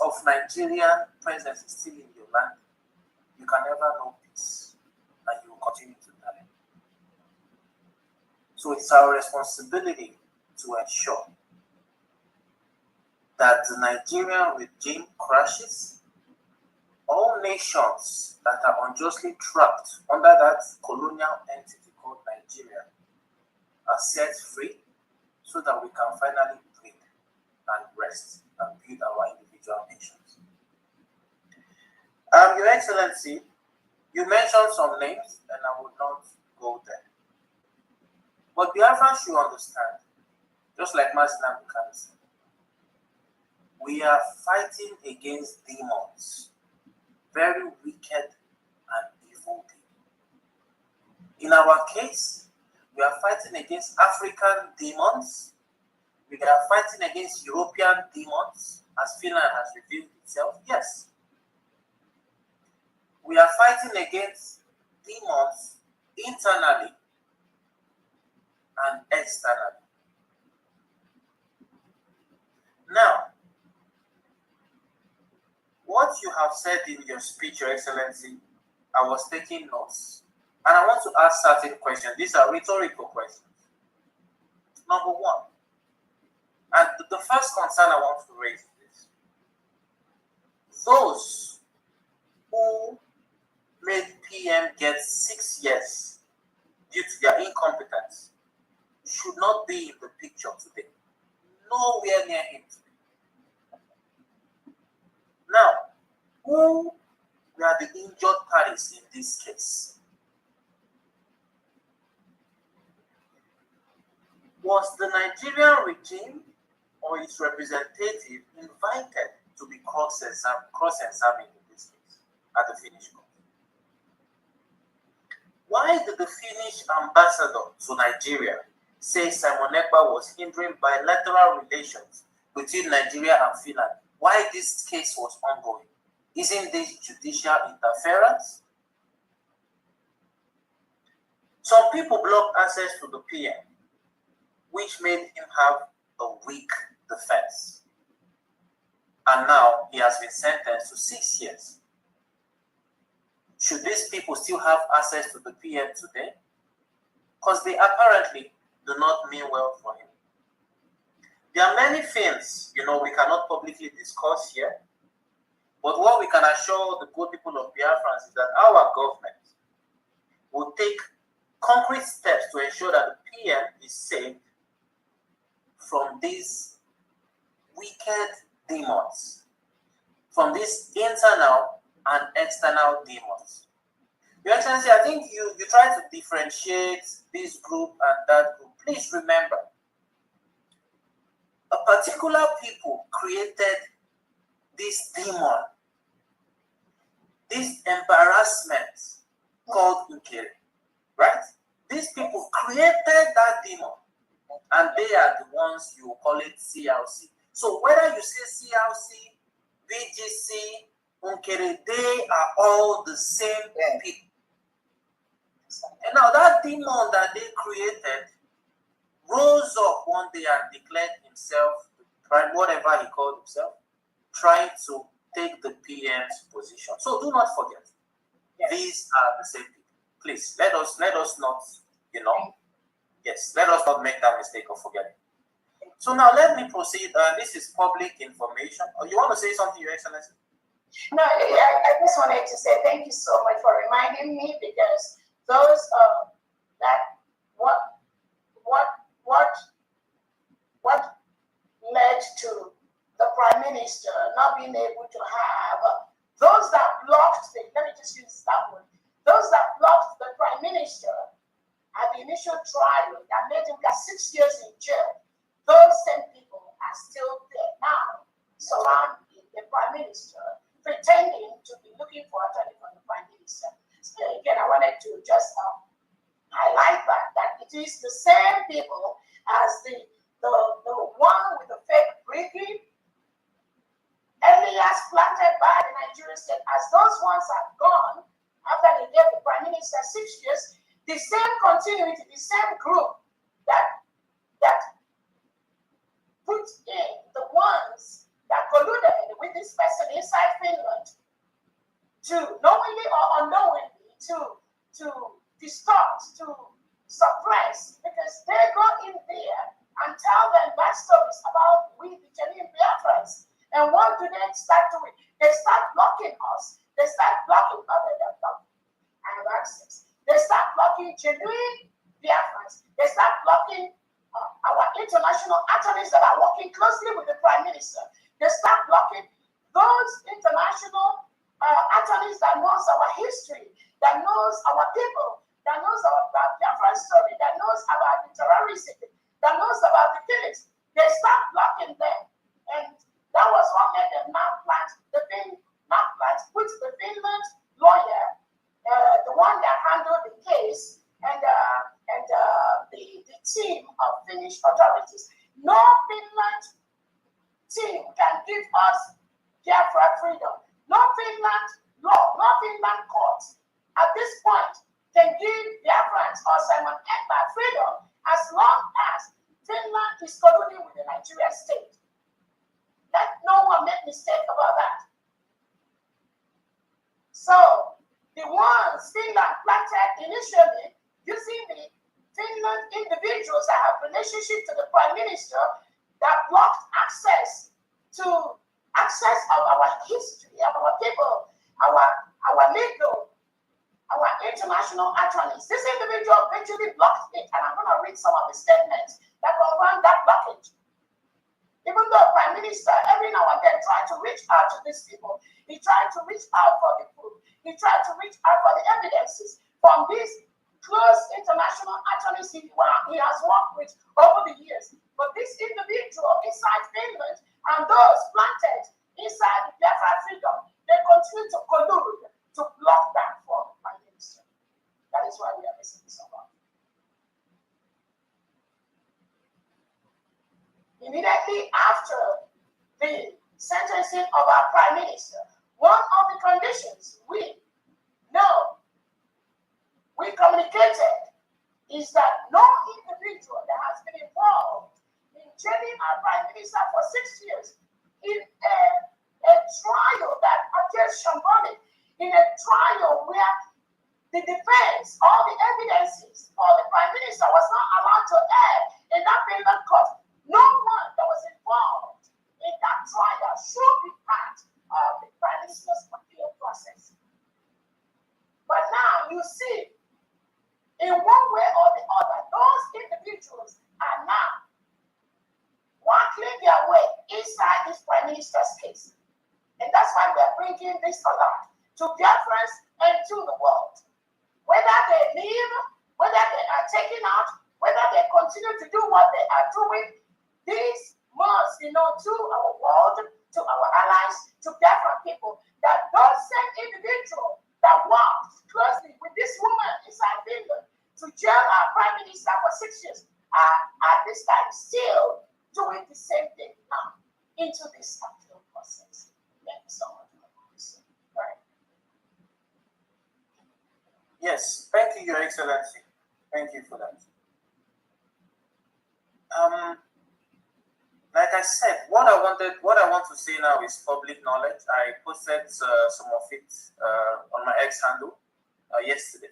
of Nigerian presence is still in your land, you can never know peace, and you will continue to die. So it's our responsibility to ensure that the Nigerian regime crashes. All nations that are unjustly trapped under that colonial entity called Nigeria are set free so that we can finally breathe and rest and build our individual nations. Your Excellency, you mentioned some names and I would not go there. But Biafra should understand, just like Marcin Buchanan said, we are fighting against demons, very wicked and evil people. In our case, we are fighting against African demons. We are fighting against European demons, as Finland has revealed itself. Yes. We are fighting against demons internally and externally. Now, what you have said in your speech, Your Excellency, I was taking notes, and I want to ask certain questions. These are rhetorical questions. Number one, and the first concern I want to raise is this. Those who made PM get 6 years due to their incompetence should not be in the picture today. Nowhere near him today. Now, who were the injured parties in this case? Was the Nigerian regime or its representative invited to be cross-examined in this case at the Finnish court? Why did the Finnish ambassador to Nigeria say Simon Ekpa was hindering bilateral relations between Nigeria and Finland? Why this case was ongoing? Isn't this judicial interference? Some people blocked access to the PM, which made him have a weak defense. And now he has been sentenced to 6 years. Should these people still have access to the PM today? Because they apparently do not mean well for him. There are many things, we cannot publicly discuss here. But what we can assure the good people of Biafra is that our government will take concrete steps to ensure that the PM is saved from these wicked demons, from these internal and external demons. Your Excellency, I think you try to differentiate this group and that group. Please remember, a particular people created this demon, this embarrassment called Nkere, right? These people created that demon, and they are the ones you call it CLC. So whether you say CLC, VGC, Nkere, they are all the same people. And now that demon that they created rose up one day and declared himself, whatever he called himself, trying to take the PM's position. So do not forget, these are the same people. Please, let us not, let us not make that mistake of forgetting. So now let me proceed. This is public information. You want to say something, Your Excellency? No, I just wanted to say thank you so much for reminding me, because those what led to the Prime Minister not being able to have those that blocked let me just use that word, those that blocked the Prime Minister at the initial trial that made him get 6 years in jail. Those same people are still there now, surrounding the Prime Minister, pretending to be looking for attorney from the Prime Minister. So again, I wanted to just highlight that it is the same people as the one with the fake rigging, Elias planted by the Nigerian state. As those ones are gone, after they gave the Prime Minister 6 years, the same continuity, the same group that put in the ones that colluded with this person inside Finland to knowingly or unknowingly to distort, to suppress, because they go in there and tell them bad stories about we, the genuine Biafrans. And what do they start doing? They start blocking us. They start blocking I have access. They start blocking genuine Biafrans. They start blocking our international attorneys that are working closely with the Prime Minister. They start blocking those international attorneys that knows our history, that knows our people, that knows about Biafran story, that knows about the terrorism, that knows about the killings. They start blocking them. And that was what made them not plant, put the Finland lawyer, the one that handled the case, and the team of Finnish authorities. No Finland team can give us Biafra freedom. No Finland law, no Finland courts at this point can give Biafrans or Simon Ekpa freedom as long as Finland is colluding with the Nigerian state. Let no one make mistake about that. So the ones Finland planted initially using the Finland individuals that have relationship to the Prime Minister that blocked access of our history, of our people, our legal, our international attorneys. This individual eventually blocked it, and I'm going to read some of the statements that confirm that blockage. Even though Prime Minister every now and then tried to reach out to these people, he tried to reach out for the proof, he tried to reach out for the evidences from these close international attorneys he has worked with over the years. But this individual inside Finland and those planted inside the Biafra freedom, they continue to collude to block that for the Prime Minister. That is why we are missing this about. Immediately after the sentencing of our Prime Minister, one of the conditions we communicated is that no individual that has been involved in jailing our Prime Minister for 6 years in a trial that appears shambolic, in a trial where the defense, all the evidences for the Prime Minister was not allowed to air in that Finland court. No one that was involved in that trial should be part of the Prime Minister's appeal process. But now you see, in one way or the other, those individuals are now waggling their way inside this Prime Minister's case. And that's why we're bringing this alert to Biafrans and to the world. Whether they leave, whether they are taken out, whether they continue to do what they are doing, this must, to our world, to our allies, to Biafran people, that those same individual that worked closely with this woman inside Finland to jail our Prime Minister for 6 years are at this time still doing the same thing now into this appeal process. Thank you so much for this. Right. Yes, thank you, Your Excellency. Thank you for that. Like I said, what I want to say now is public knowledge. I posted some of it on my X handle yesterday.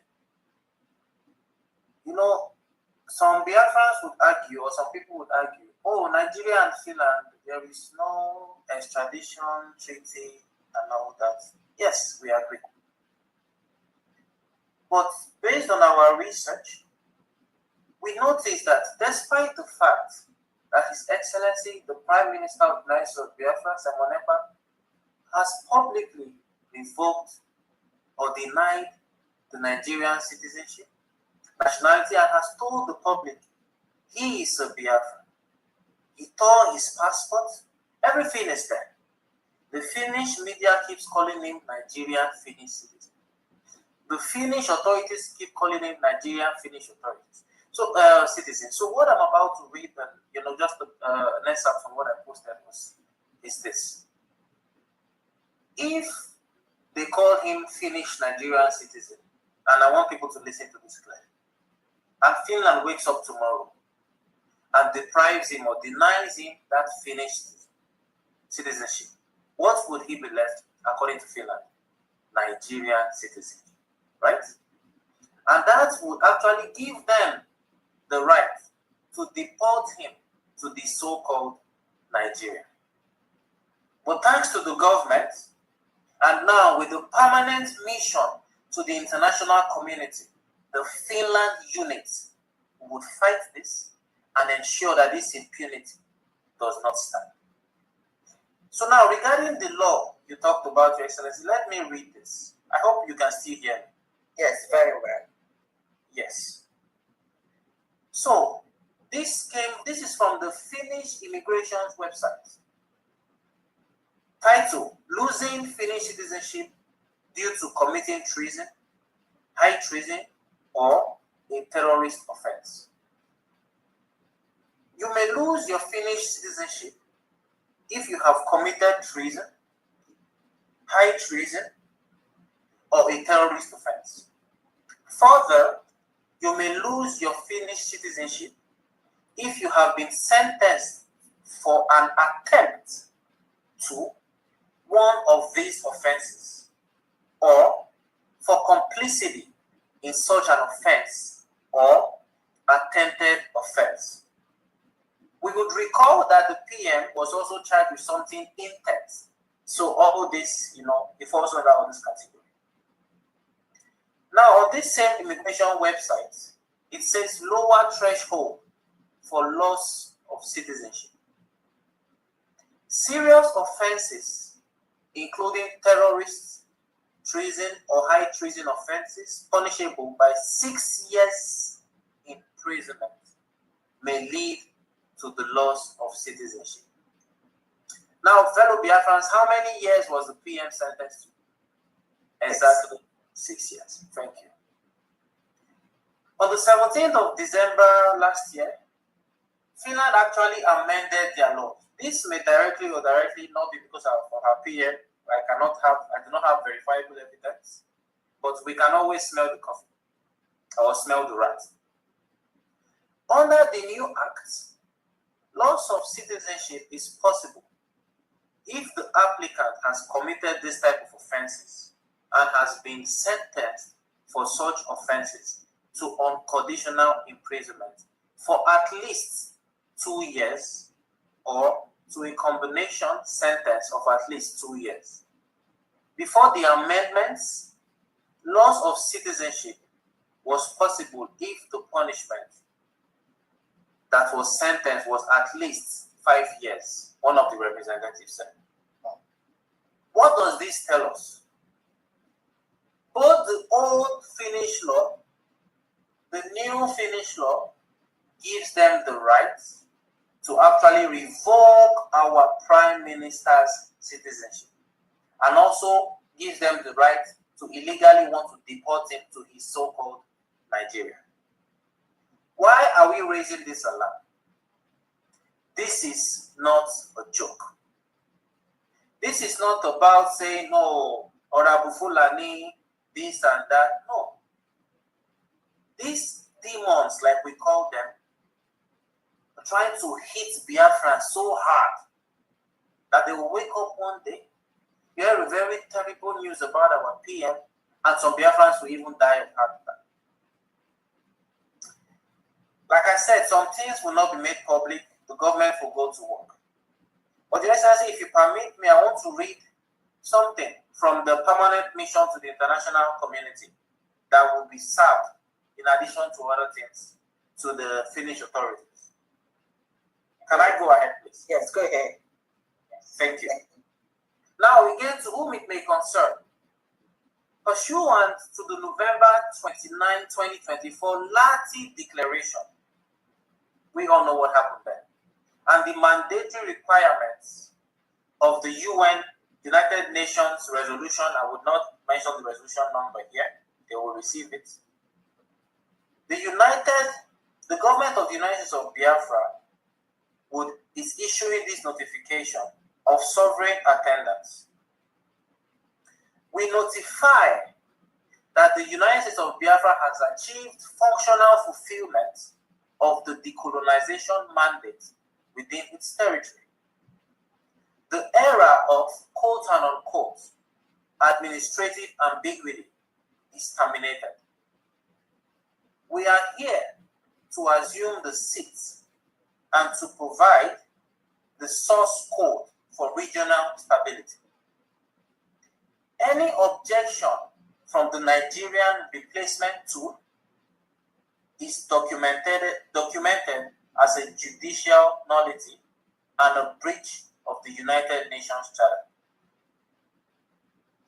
Some Biafrans would argue, or some people would argue, oh, Nigeria and Finland, there is no extradition treaty and all that. Yes, we agree. But based on our research, we noticed that despite the fact that His Excellency, the Prime Minister of Biafra, Simon Ekpa, has publicly revoked or denied the Nigerian citizenship, nationality, and has told the public he is a Biafran. He tore his passport, everything is there. The Finnish media keeps calling him Nigerian Finnish citizen. The Finnish authorities keep calling him Nigerian Finnish authorities. So, citizen. So, what I'm about to read, and just the next up from what I posted is this: if they call him Finnish Nigerian citizen, and I want people to listen to this clearly, and Finland wakes up tomorrow and deprives him or denies him that Finnish citizenship, what would he be left, according to Finland? Nigerian citizen, right? And that would actually give them the right to deport him to the so-called Nigeria. But thanks to the government, and now with the permanent mission to the international community, the Finland unit would fight this and ensure that this impunity does not stand. So now, regarding the law you talked about, Your Excellency, let me read this. I hope you can still hear me. Yes, very well. Yes. So, this is from the Finnish immigration website. Title: Losing Finnish citizenship due to committing treason, high treason, or a terrorist offense. You may lose your Finnish citizenship if you have committed treason, high treason, or a terrorist offense. Further, you may lose your Finnish citizenship if you have been sentenced for an attempt to one of these offenses, or for complicity in such an offense or attempted offense. We would recall that the PM was also charged with something intent. So all this, it falls under all this category. Now, on this same immigration website, it says lower threshold for loss of citizenship. Serious offenses, including terrorist, treason, or high treason offenses, punishable by 6 years imprisonment, may lead to the loss of citizenship. Now, fellow Biafrans, how many years was the PM sentenced to? Exactly 6 years. Thank you. On the 17th of December last year, Finland actually amended their law. This may directly or directly not be because of her PM. I do not have verifiable evidence, but we can always smell the coffee or smell the rat. Under the new act, loss of citizenship is possible if the applicant has committed this type of offenses and has been sentenced for such offenses to unconditional imprisonment for at least 2 years or to a combination sentence of at least 2 years. Before the amendments, loss of citizenship was possible if the punishment that was sentenced was at least 5 years, one of the representatives said. What does this tell us? Both the old Finnish law, the new Finnish law, gives them the right to actually revoke our prime minister's citizenship, and also gives them the right to illegally want to deport him to his so-called Nigeria. Why are we raising this alarm? This is not a joke. This is not about saying, no, Orabueze, this and that. No. These demons, like we call them, are trying to hit Biafra so hard that they will wake up one day, hear a very terrible news about our PM, and some Biafrans will even die of heart attack. Like I said, some things will not be made public. The government will go to work. But the Excellency, if you permit me, I want to read something from the permanent mission to the international community that will be served in addition to other things to the Finnish authorities. Can I go ahead, please? Yes, go ahead. Thank you. Now we get to whom it may concern. Pursuant to the November 29, 2024 Lati Declaration, we all know what happened there, and the mandatory requirements of the UN United Nations resolution. I would not mention the resolution number here. They will receive it. The government of the United States of Biafra is issuing this notification of sovereign attendance. We notify that the United States of Biafra has achieved functional fulfillment of the decolonization mandate within its territory. The era of quote and unquote administrative ambiguity is terminated. We are here to assume the seats and to provide the source code for regional stability. Any objection from the Nigerian replacement tool is documented as a judicial nullity and a breach of the United Nations Charter.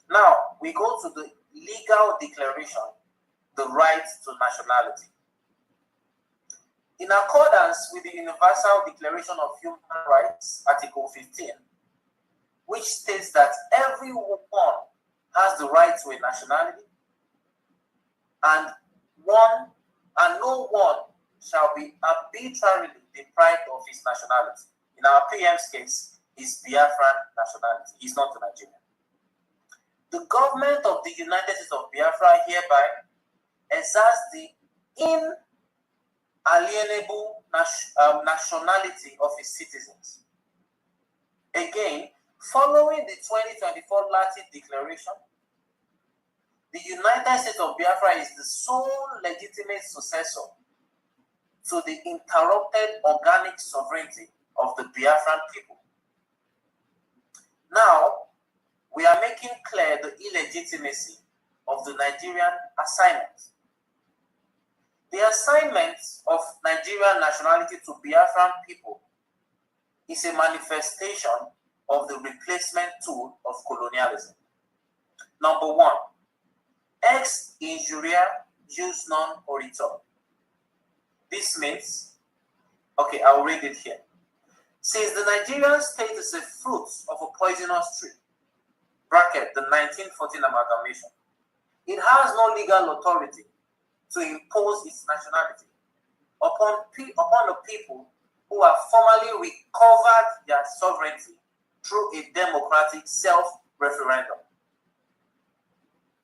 Now, we go to the legal declaration, the right to nationality. In accordance with the Universal Declaration of Human Rights, Article 15, which states that everyone has the right to a nationality, and no one shall be arbitrarily deprived of his nationality. In our PM's case, is Biafran nationality. He's not a Nigerian. The government of the United States of Biafra hereby exerts the inalienable nationality of its citizens. Again, following the 2024 Lati Declaration, the United States of Biafra is the sole legitimate successor to the interrupted organic sovereignty of the Biafran people. Now, we are making clear the illegitimacy of the Nigerian assignment. The assignment of Nigerian nationality to Biafran people is a manifestation of the replacement tool of colonialism. Number one, ex injuria jus non oritur. This means, okay, I'll read it here. Since the Nigerian state is a fruit of a poisonous tree, bracket, the 1914 amalgamation, it has no legal authority to impose its nationality upon the people who have formally recovered their sovereignty through a democratic self-referendum.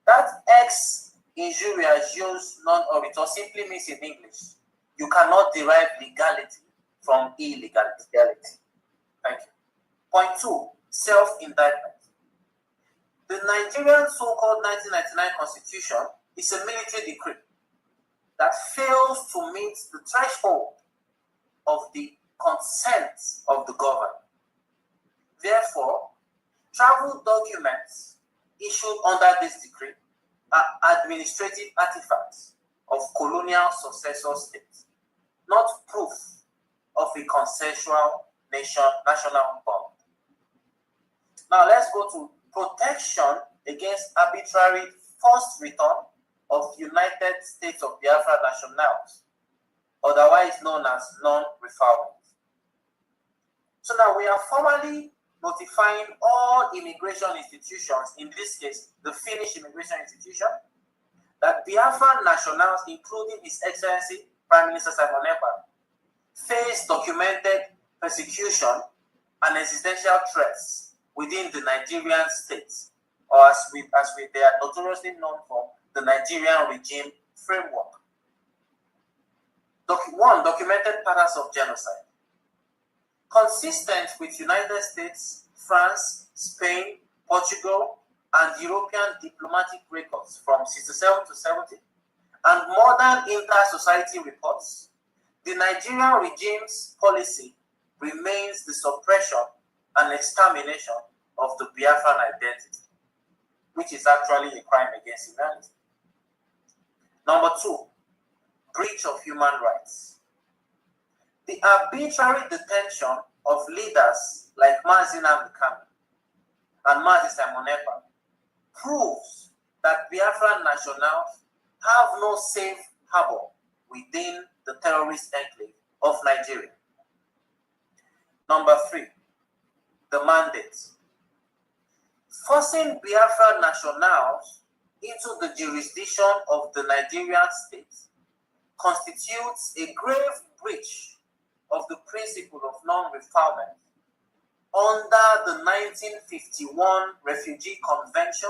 That ex injuria jus non oritur simply means in English, you cannot derive legality from illegality. Thank you. Point two, self-indictment. The Nigerian so-called 1999 constitution is a military decree that fails to meet the threshold of the consent of the governed. Therefore, travel documents issued under this decree are administrative artifacts of colonial successor states, not proof of a consensual national bond. Now let's go to protection against arbitrary forced return of United States of Biafra nationals, otherwise known as non-refoulement. So now we are formally notifying all immigration institutions, in this case, the Finnish immigration institution, that Biafran nationals, including His Excellency Prime Minister Simon Ekpa, face documented persecution and existential threats within the Nigerian state, or as they are notoriously known for, the Nigerian regime framework. One, documented patterns of genocide. Consistent with United States, France, Spain, Portugal, and European diplomatic records from 67 to 70, and modern inter-society reports, the Nigerian regime's policy remains the suppression and extermination of the Biafran identity, which is actually a crime against humanity. Number two, breach of human rights. The arbitrary detention of leaders like Mazi Nnamdi Kanu and Mazi Simon Ekpa proves that Biafran nationals have no safe harbor within the terrorist enclave of Nigeria. Number three, the mandate. Forcing Biafran nationals into the jurisdiction of the Nigerian state constitutes a grave breach of the principle of non-refoulement under the 1951 Refugee Convention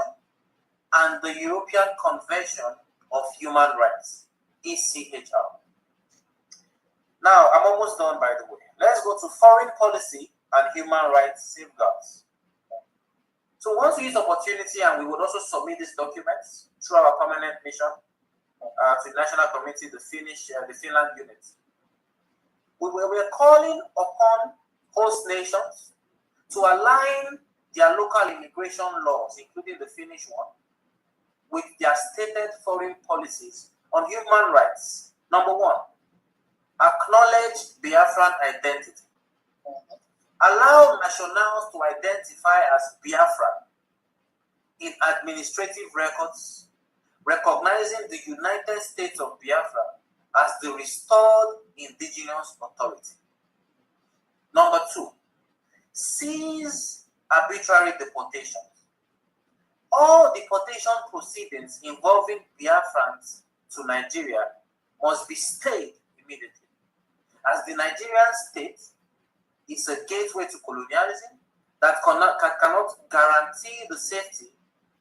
and the European Convention of Human Rights, ECHR. Now, I'm almost done, by the way. Let's go to foreign policy and human rights safeguards. So once we use opportunity, and we would also submit these documents through our permanent mission to the national committee, the Finland unit. We're calling upon host nations to align their local immigration laws, including the Finnish one, with their stated foreign policies on human rights. Number one, acknowledge Biafran identity. Allow nationals to identify as Biafran in administrative records, recognizing the United States of Biafra as the restored indigenous authority. Number two, cease arbitrary deportations. All deportation proceedings involving Biafrans to Nigeria must be stayed immediately, as the Nigerian state is a gateway to colonialism that cannot guarantee the safety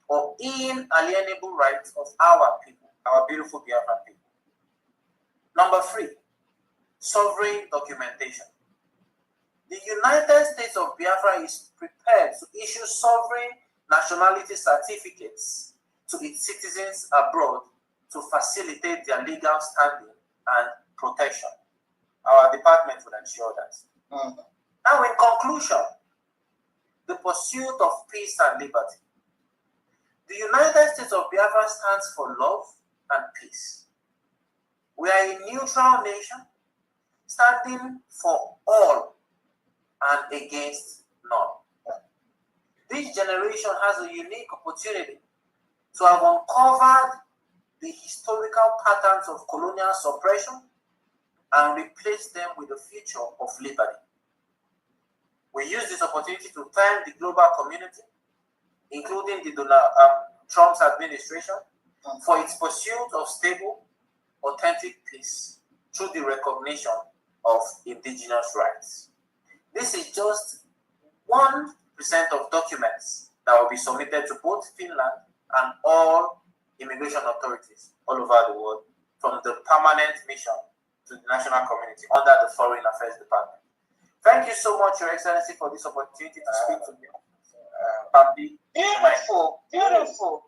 or inalienable rights of our people, our beautiful Biafran people. Number three, sovereign documentation. The United States of Biafra is prepared to issue sovereign nationality certificates to its citizens abroad to facilitate their legal standing and protection. Our department will ensure that. Now, in conclusion, the pursuit of peace and liberty. The United States of Biafra stands for love and peace. We are a neutral nation standing for all and against none. This generation has a unique opportunity to have uncovered the historical patterns of colonial suppression and replace them with a future of liberty. We use this opportunity to thank the global community, including the Trump's administration, for its pursuit of stable, authentic peace through the recognition of indigenous rights. This is just 1% of documents that will be submitted to both Finland and all immigration authorities all over the world, from the permanent mission to the national community under the Foreign Affairs Department. Thank you so much, Your Excellency, for this opportunity to speak to me. Beautiful, beautiful.